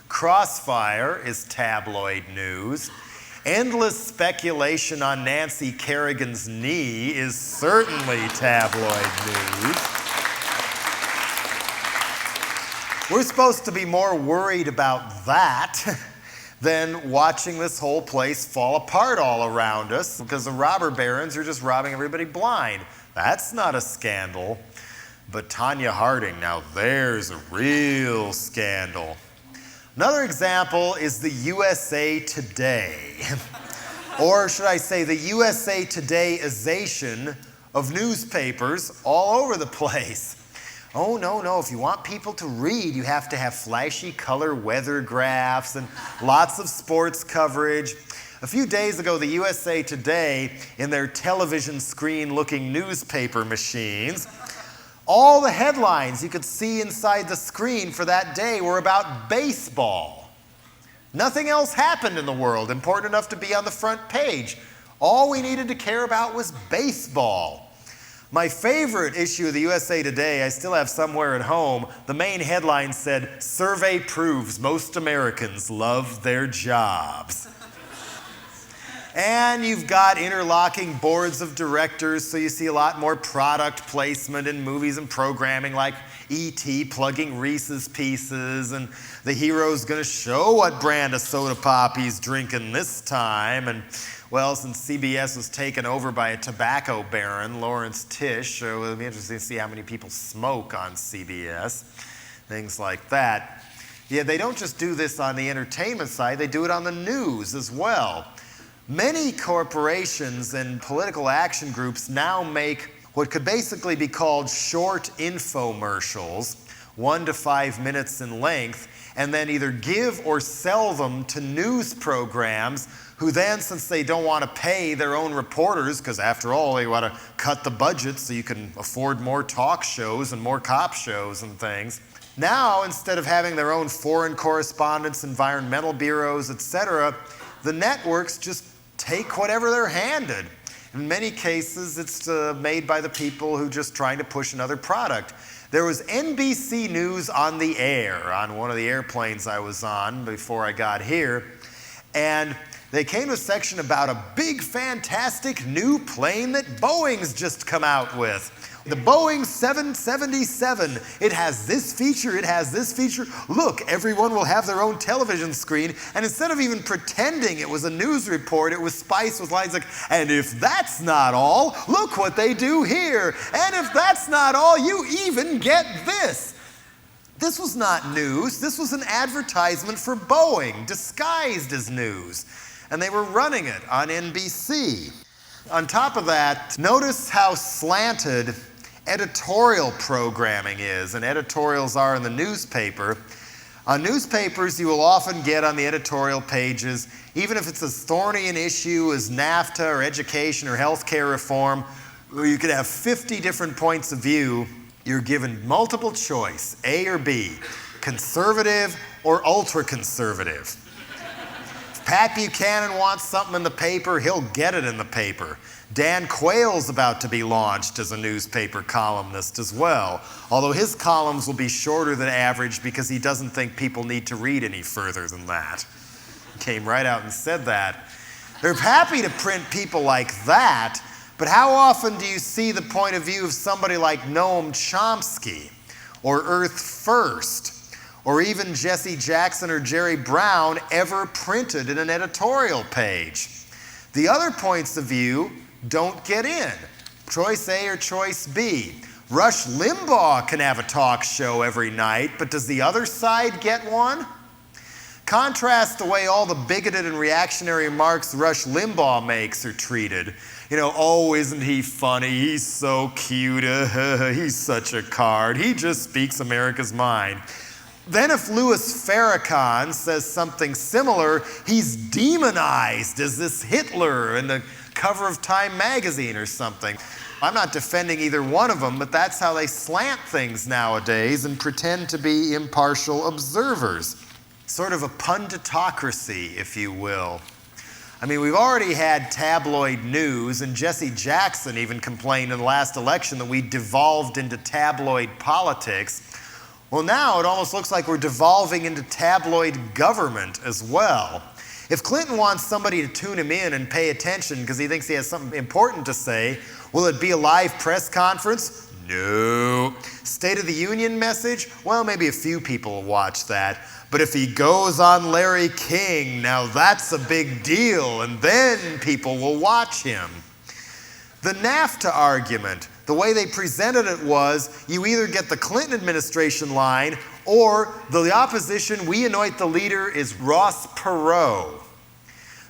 Crossfire is tabloid news. Endless speculation on Nancy Kerrigan's knee is certainly tabloid news. We're supposed to be more worried about that than watching this whole place fall apart all around us because the robber barons are just robbing everybody blind. That's not a scandal. But Tanya Harding, now there's a real scandal. Another example is the USA Today, or should I say the USA Today-ization of newspapers all over the place. Oh, no, if you want people to read, you have to have flashy color weather graphs and lots of sports coverage. A few days ago, the USA Today, in their television screen-looking newspaper machines, all the headlines you could see inside the screen for that day were about baseball. Nothing else happened in the world important enough to be on the front page. All we needed to care about was baseball. My favorite issue of the USA Today, I still have somewhere at home, the main headline said, "Survey proves most Americans love their jobs." And you've got interlocking boards of directors, so you see a lot more product placement in movies and programming like E.T. plugging Reese's Pieces, and the hero's going to show what brand of soda pop he's drinking this time. And, well, since CBS was taken over by a tobacco baron, Lawrence Tisch, so it'll be interesting to see how many people smoke on CBS, things like that. Yeah, they don't just do this on the entertainment side, they do it on the news as well. Many corporations and political action groups now make what could basically be called short infomercials, 1 to 5 minutes in length, and then either give or sell them to news programs who then, since they don't want to pay their own reporters, because after all, they want to cut the budget so you can afford more talk shows and more cop shows and things. Now, instead of having their own foreign correspondents, environmental bureaus, etc., the networks just take whatever they're handed. In many cases, it's made by the people who just trying to push another product. There was NBC News on the air on one of the airplanes I was on before I got here, and they came to a section about a big, fantastic new plane that Boeing's just come out with. The Boeing 777. It has this feature, it has this feature. Look, everyone will have their own television screen. And instead of even pretending it was a news report, it was spiced with lines like, and if that's not all, look what they do here. And if that's not all, you even get this. This was not news. This was an advertisement for Boeing, disguised as news. And they were running it on NBC. On top of that, notice how slanted editorial programming is, and editorials are in the newspaper. On newspapers, you will often get on the editorial pages, even if it's as thorny an issue as NAFTA or education or healthcare reform, where you could have 50 different points of view. You're given multiple choice, A or B, conservative or ultra-conservative. If Pat Buchanan wants something in the paper, he'll get it in the paper. Dan Quayle's about to be launched as a newspaper columnist as well, although his columns will be shorter than average because he doesn't think people need to read any further than that. He came right out and said that. They're happy to print people like that, but how often do you see the point of view of somebody like Noam Chomsky or Earth First or even Jesse Jackson or Jerry Brown ever printed in an editorial page? The other points of view don't get in. Choice A or choice B. Rush Limbaugh can have a talk show every night, but does the other side get one? Contrast the way all the bigoted and reactionary remarks Rush Limbaugh makes are treated. You know, oh, isn't he funny? He's so cute. He's such a card. He just speaks America's mind. Then if Louis Farrakhan says something similar, he's demonized as this Hitler in the cover of Time magazine or something. I'm not defending either one of them, but that's how they slant things nowadays and pretend to be impartial observers. Sort of a punditocracy, if you will. I mean, we've already had tabloid news, and Jesse Jackson even complained in the last election that we devolved into tabloid politics. Well, now it almost looks like we're devolving into tabloid government as well. If Clinton wants somebody to tune him in and pay attention because he thinks he has something important to say, will it be a live press conference? No. State of the Union message? Well, maybe a few people will watch that. But if he goes on Larry King, now that's a big deal, and then people will watch him. The NAFTA argument, the way they presented it was, you either get the Clinton administration line, or the opposition, we anoint the leader, is Ross Perot.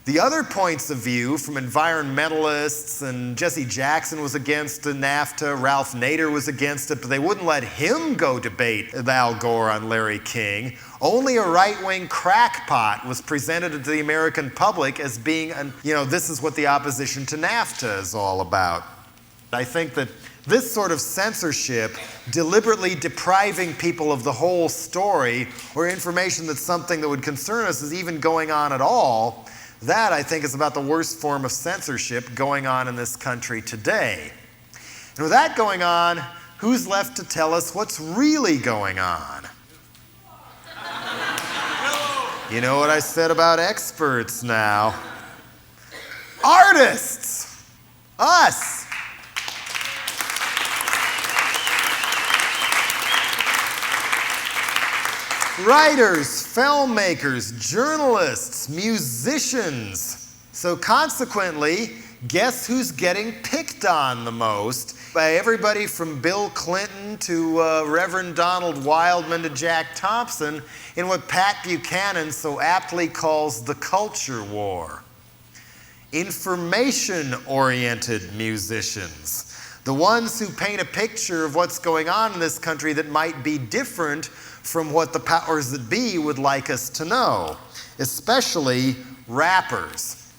The other points of view from environmentalists, and Jesse Jackson was against the NAFTA, Ralph Nader was against it, but they wouldn't let him go debate with Al Gore on Larry King. Only a right-wing crackpot was presented to the American public as being, this is what the opposition to NAFTA is all about. I think that this sort of censorship, deliberately depriving people of the whole story or information that's something that would concern us is even going on at all, that, I think, is about the worst form of censorship going on in this country today. And with that going on, who's left to tell us what's really going on? You know what I said about experts now. Artists! Us! Writers, filmmakers, journalists, musicians. So consequently, guess who's getting picked on the most? By everybody from Bill Clinton to Reverend Donald Wildman to Jack Thompson in what Pat Buchanan so aptly calls the culture war. Information-oriented musicians. The ones who paint a picture of what's going on in this country that might be different from what the powers that be would like us to know, especially rappers.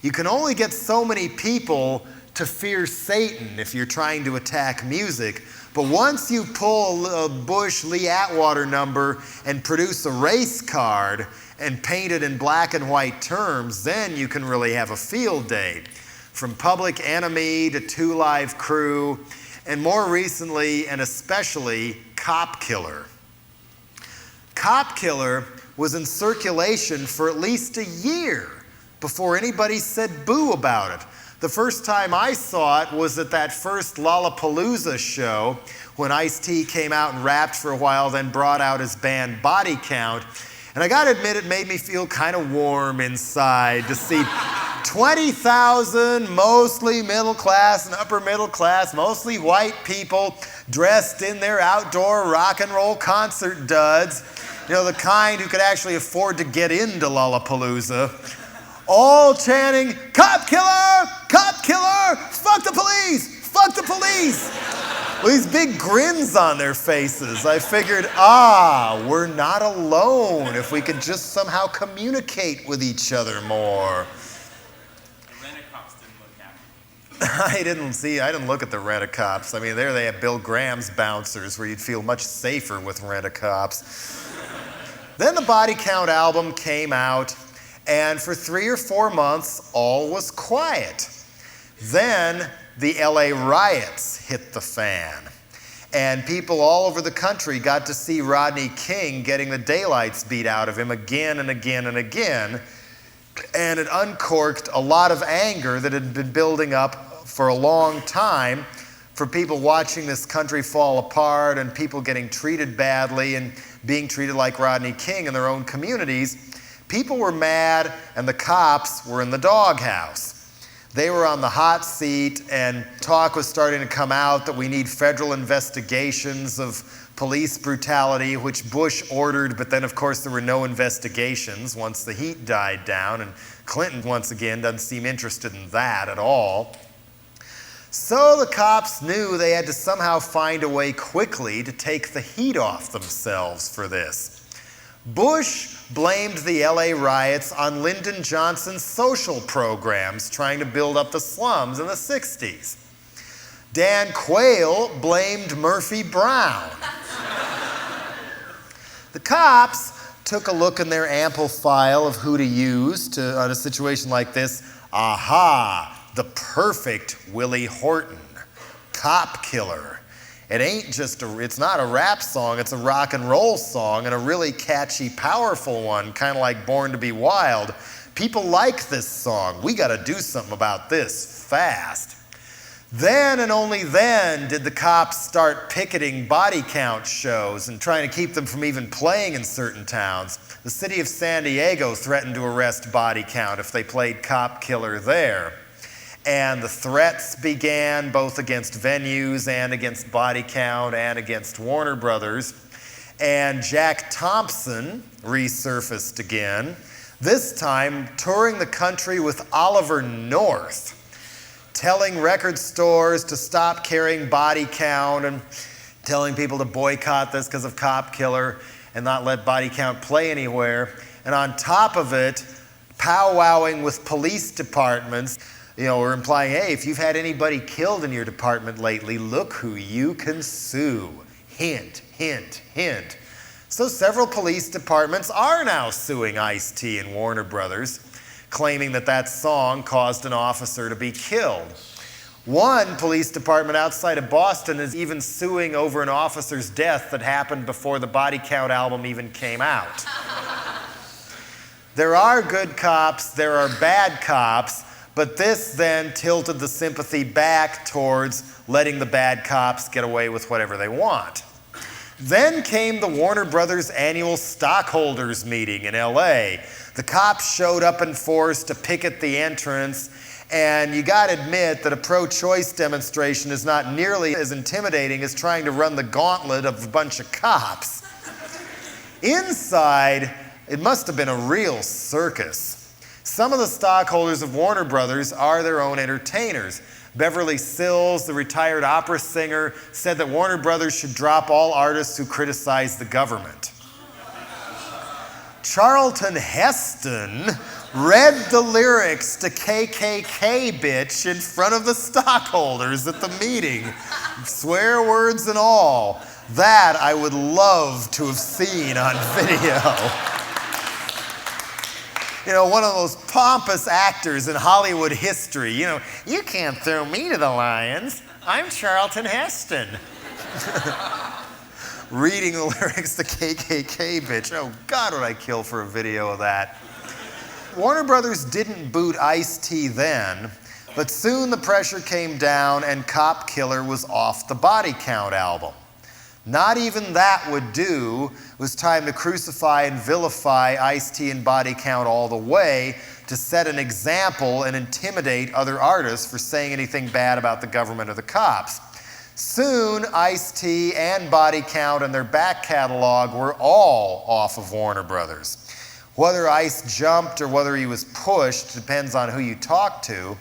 You can only get so many people to fear Satan if you're trying to attack music. But once you pull a Bush Lee Atwater number and produce a race card and paint it in black and white terms, then you can really have a field day. From Public Enemy to Two Live Crew, and more recently and especially Cop Killer. Cop Killer was in circulation for at least a year before anybody said boo about it. The first time I saw it was at that first Lollapalooza show when Ice-T came out and rapped for a while, then brought out his band Body Count. And I gotta admit, it made me feel kind of warm inside to see 20,000 mostly middle class and upper middle class, mostly white people dressed in their outdoor rock and roll concert duds, you know, the kind who could actually afford to get into Lollapalooza, all chanting, "Cop killer! Cop killer! Fuck the police! Fuck the police!" With these big grins on their faces. I figured, we're not alone if we could just somehow communicate with each other more. The Rent-A-Cops didn't look happy. I didn't look at the Rent-A-Cops. I mean, there they have Bill Graham's bouncers where you'd feel much safer with Rent-A-Cops. Then the Body Count album came out, and for 3 or 4 months, all was quiet. Then the LA riots hit the fan, and people all over the country got to see Rodney King getting the daylights beat out of him again and again and again, and it uncorked a lot of anger that had been building up for a long time for people watching this country fall apart and people getting treated badly and being treated like Rodney King in their own communities. People were mad, and the cops were in the doghouse. They were on the hot seat, and talk was starting to come out that we need federal investigations of police brutality, which Bush ordered, but then, of course, there were no investigations once the heat died down, and Clinton, once again, doesn't seem interested in that at all. So the cops knew they had to somehow find a way quickly to take the heat off themselves for this. Bush blamed the LA riots on Lyndon Johnson's social programs trying to build up the slums in the 60s. Dan Quayle blamed Murphy Brown. The cops took a look in their ample file of who to use on a situation like this. Aha, the perfect Willie Horton, Cop Killer. It's not a rap song, it's a rock and roll song, and a really catchy, powerful one, kind of like Born to Be Wild. People like this song. We gotta do something about this fast. Then and only then did the cops start picketing body count shows and trying to keep them from even playing in certain towns. The city of San Diego threatened to arrest Body Count if they played Cop Killer there. And the threats began both against venues and against Body Count and against Warner Brothers. And Jack Thompson resurfaced again, this time touring the country with Oliver North, telling record stores to stop carrying Body Count and telling people to boycott this because of Cop Killer and not let Body Count play anywhere. And on top of it, powwowing with police departments. We're implying, hey, if you've had anybody killed in your department lately, look who you can sue. Hint, hint, hint. So several police departments are now suing Ice-T and Warner Brothers, claiming that that song caused an officer to be killed. One police department outside of Boston is even suing over an officer's death that happened before the Body Count album even came out. There are good cops, there are bad cops, but this then tilted the sympathy back towards letting the bad cops get away with whatever they want. Then came the Warner Brothers annual stockholders meeting in LA. The cops showed up in force to picket the entrance, and you gotta admit that a pro-choice demonstration is not nearly as intimidating as trying to run the gauntlet of a bunch of cops. Inside, it must have been a real circus. Some of the stockholders of Warner Brothers are their own entertainers. Beverly Sills, the retired opera singer, said that Warner Brothers should drop all artists who criticize the government. Charlton Heston read the lyrics to KKK Bitch in front of the stockholders at the meeting. Swear words and all. That I would love to have seen on video. You know, one of those pompous actors in Hollywood history. You know, you can't throw me to the lions. I'm Charlton Heston. Reading the lyrics to KKK Bitch. Oh, God, would I kill for a video of that. Warner Brothers didn't boot Ice-T then, but soon the pressure came down and Cop Killer was off the Body Count album. Not even that would do. It was time to crucify and vilify Ice-T and Body Count all the way to set an example and intimidate other artists for saying anything bad about the government or the cops. Soon, Ice-T and Body Count and their back catalog were all off of Warner Brothers. Whether Ice jumped or whether he was pushed depends on who you talk to.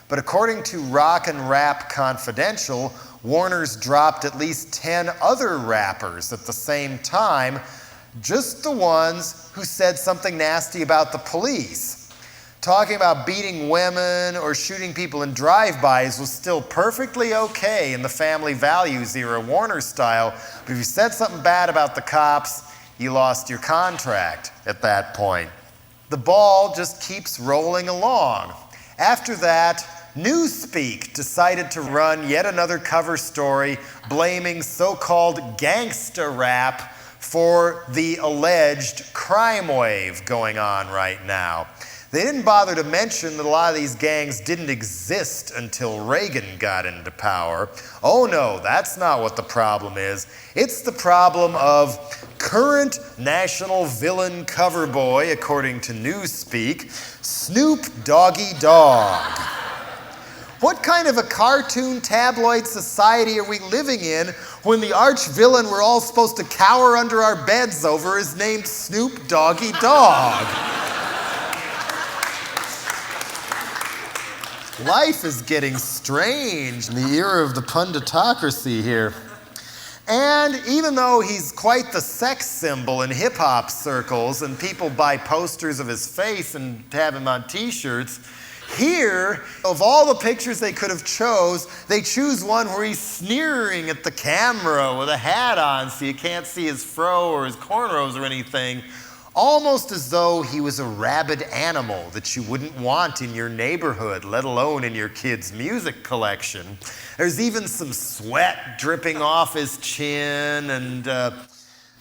But according to Rock and Rap Confidential, Warner's dropped at least 10 other rappers at the same time, just the ones who said something nasty about the police. Talking about beating women or shooting people in drive-bys was still perfectly okay in the family values era, Warner style, but if you said something bad about the cops, you lost your contract at that point. The ball just keeps rolling along. After that, Newspeak decided to run yet another cover story blaming so-called gangsta rap for the alleged crime wave going on right now. They didn't bother to mention that a lot of these gangs didn't exist until Reagan got into power. Oh no, that's not what the problem is. It's the problem of current national villain cover boy, according to Newspeak, Snoop Doggy Dogg. What kind of a cartoon tabloid society are we living in when the arch villain we're all supposed to cower under our beds over is named Snoop Doggy Dogg? Life is getting strange in the era of the punditocracy here. And even though he's quite the sex symbol in hip-hop circles and people buy posters of his face and have him on t-shirts, here, of all the pictures they could have chose, they choose one where he's sneering at the camera with a hat on so you can't see his fro or his cornrows or anything, almost as though he was a rabid animal that you wouldn't want in your neighborhood, let alone in your kid's music collection. There's even some sweat dripping off his chin, and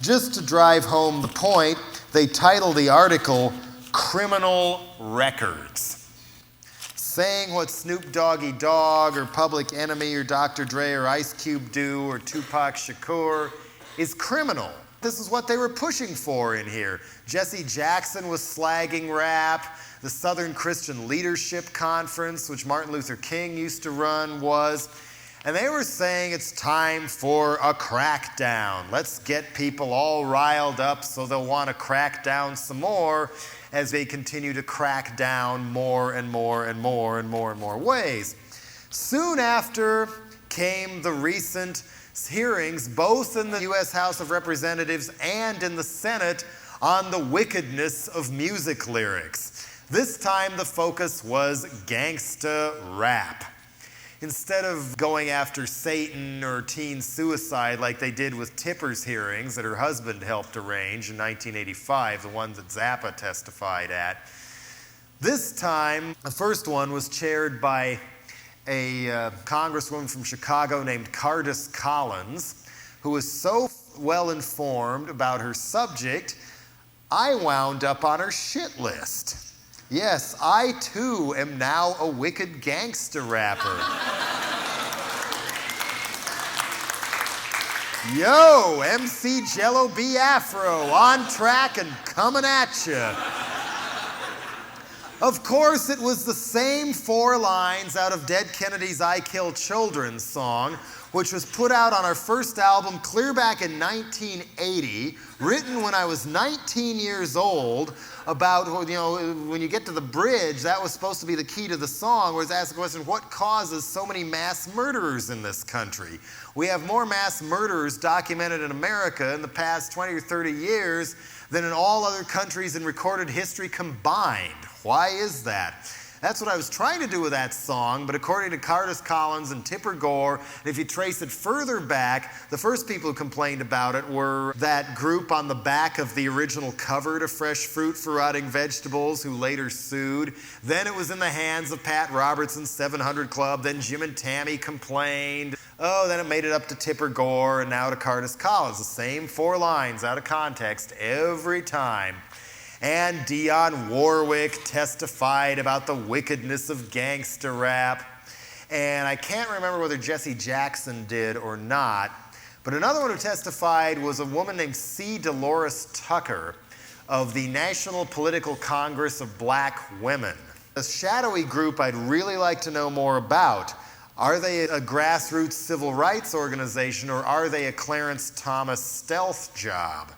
just to drive home the point, they title the article, Criminal Records. Saying what Snoop Doggy Dogg or Public Enemy or Dr. Dre or Ice Cube do or Tupac Shakur is criminal. This is what they were pushing for in here. Jesse Jackson was slagging rap. The Southern Christian Leadership Conference, which Martin Luther King used to run, was. And they were saying it's time for a crackdown. Let's get people all riled up so they'll want to crack down some more as they continue to crack down more and more and more and more and more ways. Soon after came the recent hearings, both in the U.S. House of Representatives and in the Senate, on the wickedness of music lyrics. This time the focus was gangsta rap. Instead of going after Satan or teen suicide like they did with Tipper's hearings that her husband helped arrange in 1985, the ones that Zappa testified at, this time the first one was chaired by a congresswoman from Chicago named Cardis Collins, who was so well informed about her subject, I wound up on her shit list. Yes, I too am now a wicked gangster rapper. Yo, MC Jello Biafra, on track and coming at ya. Of course, it was the same 4 lines out of Dead Kennedy's I Kill Children song, which was put out on our first album clear back in 1980, written when I was 19 years old, about, when you get to the bridge, that was supposed to be the key to the song, where it's asked the question, what causes so many mass murderers in this country? We have more mass murderers documented in America in the past 20 or 30 years than in all other countries in recorded history combined. Why is that? That's what I was trying to do with that song, but according to Curtis Collins and Tipper Gore, if you trace it further back, the first people who complained about it were that group on the back of the original cover to Fresh Fruit for Rotting Vegetables, who later sued. Then it was in the hands of Pat Robertson's 700 Club. Then Jim and Tammy complained. Oh, then it made it up to Tipper Gore and now to Curtis Collins. The same 4 lines out of context every time. And Dionne Warwick testified about the wickedness of gangster rap. And I can't remember whether Jesse Jackson did or not, but another one who testified was a woman named C. Dolores Tucker of the National Political Congress of Black Women. A shadowy group I'd really like to know more about. Are they a grassroots civil rights organization, or are they a Clarence Thomas stealth job?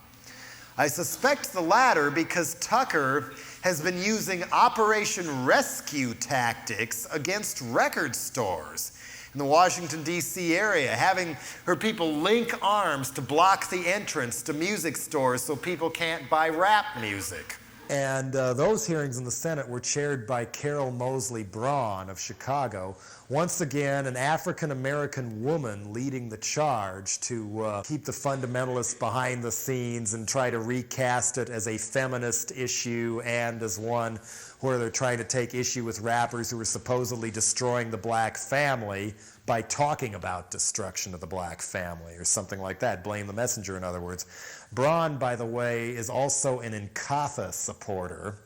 I suspect the latter because Tucker has been using Operation Rescue tactics against record stores in the Washington, D.C. area, having her people link arms to block the entrance to music stores so people can't buy rap music. And those hearings in the Senate were chaired by Carol Moseley Braun of Chicago. Once again, an African-American woman leading the charge to keep the fundamentalists behind the scenes and try to recast it as a feminist issue and as one where they're trying to take issue with rappers who are supposedly destroying the black family by talking about destruction of the black family or something like that. Blame the messenger, in other words. Braun, by the way, is also an Inkatha supporter,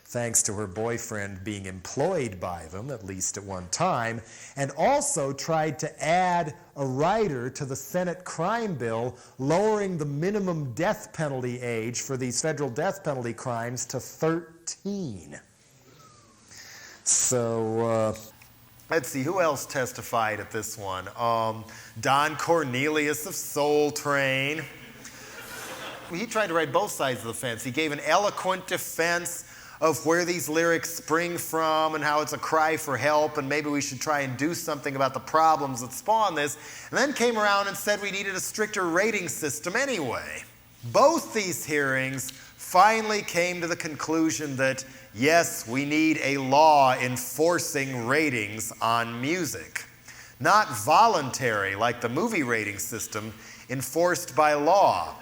thanks to her boyfriend being employed by them, at least at one time, and also tried to add a rider to the Senate crime bill, lowering the minimum death penalty age for these federal death penalty crimes to 13. So, let's see, who else testified at this one? Don Cornelius of Soul Train. He tried to write both sides of the fence. He gave an eloquent defense of where these lyrics spring from and how it's a cry for help and maybe we should try and do something about the problems that spawn this, and then came around and said we needed a stricter rating system anyway. Both these hearings finally came to the conclusion that, yes, we need a law enforcing ratings on music. Not voluntary, like the movie rating system, enforced by law.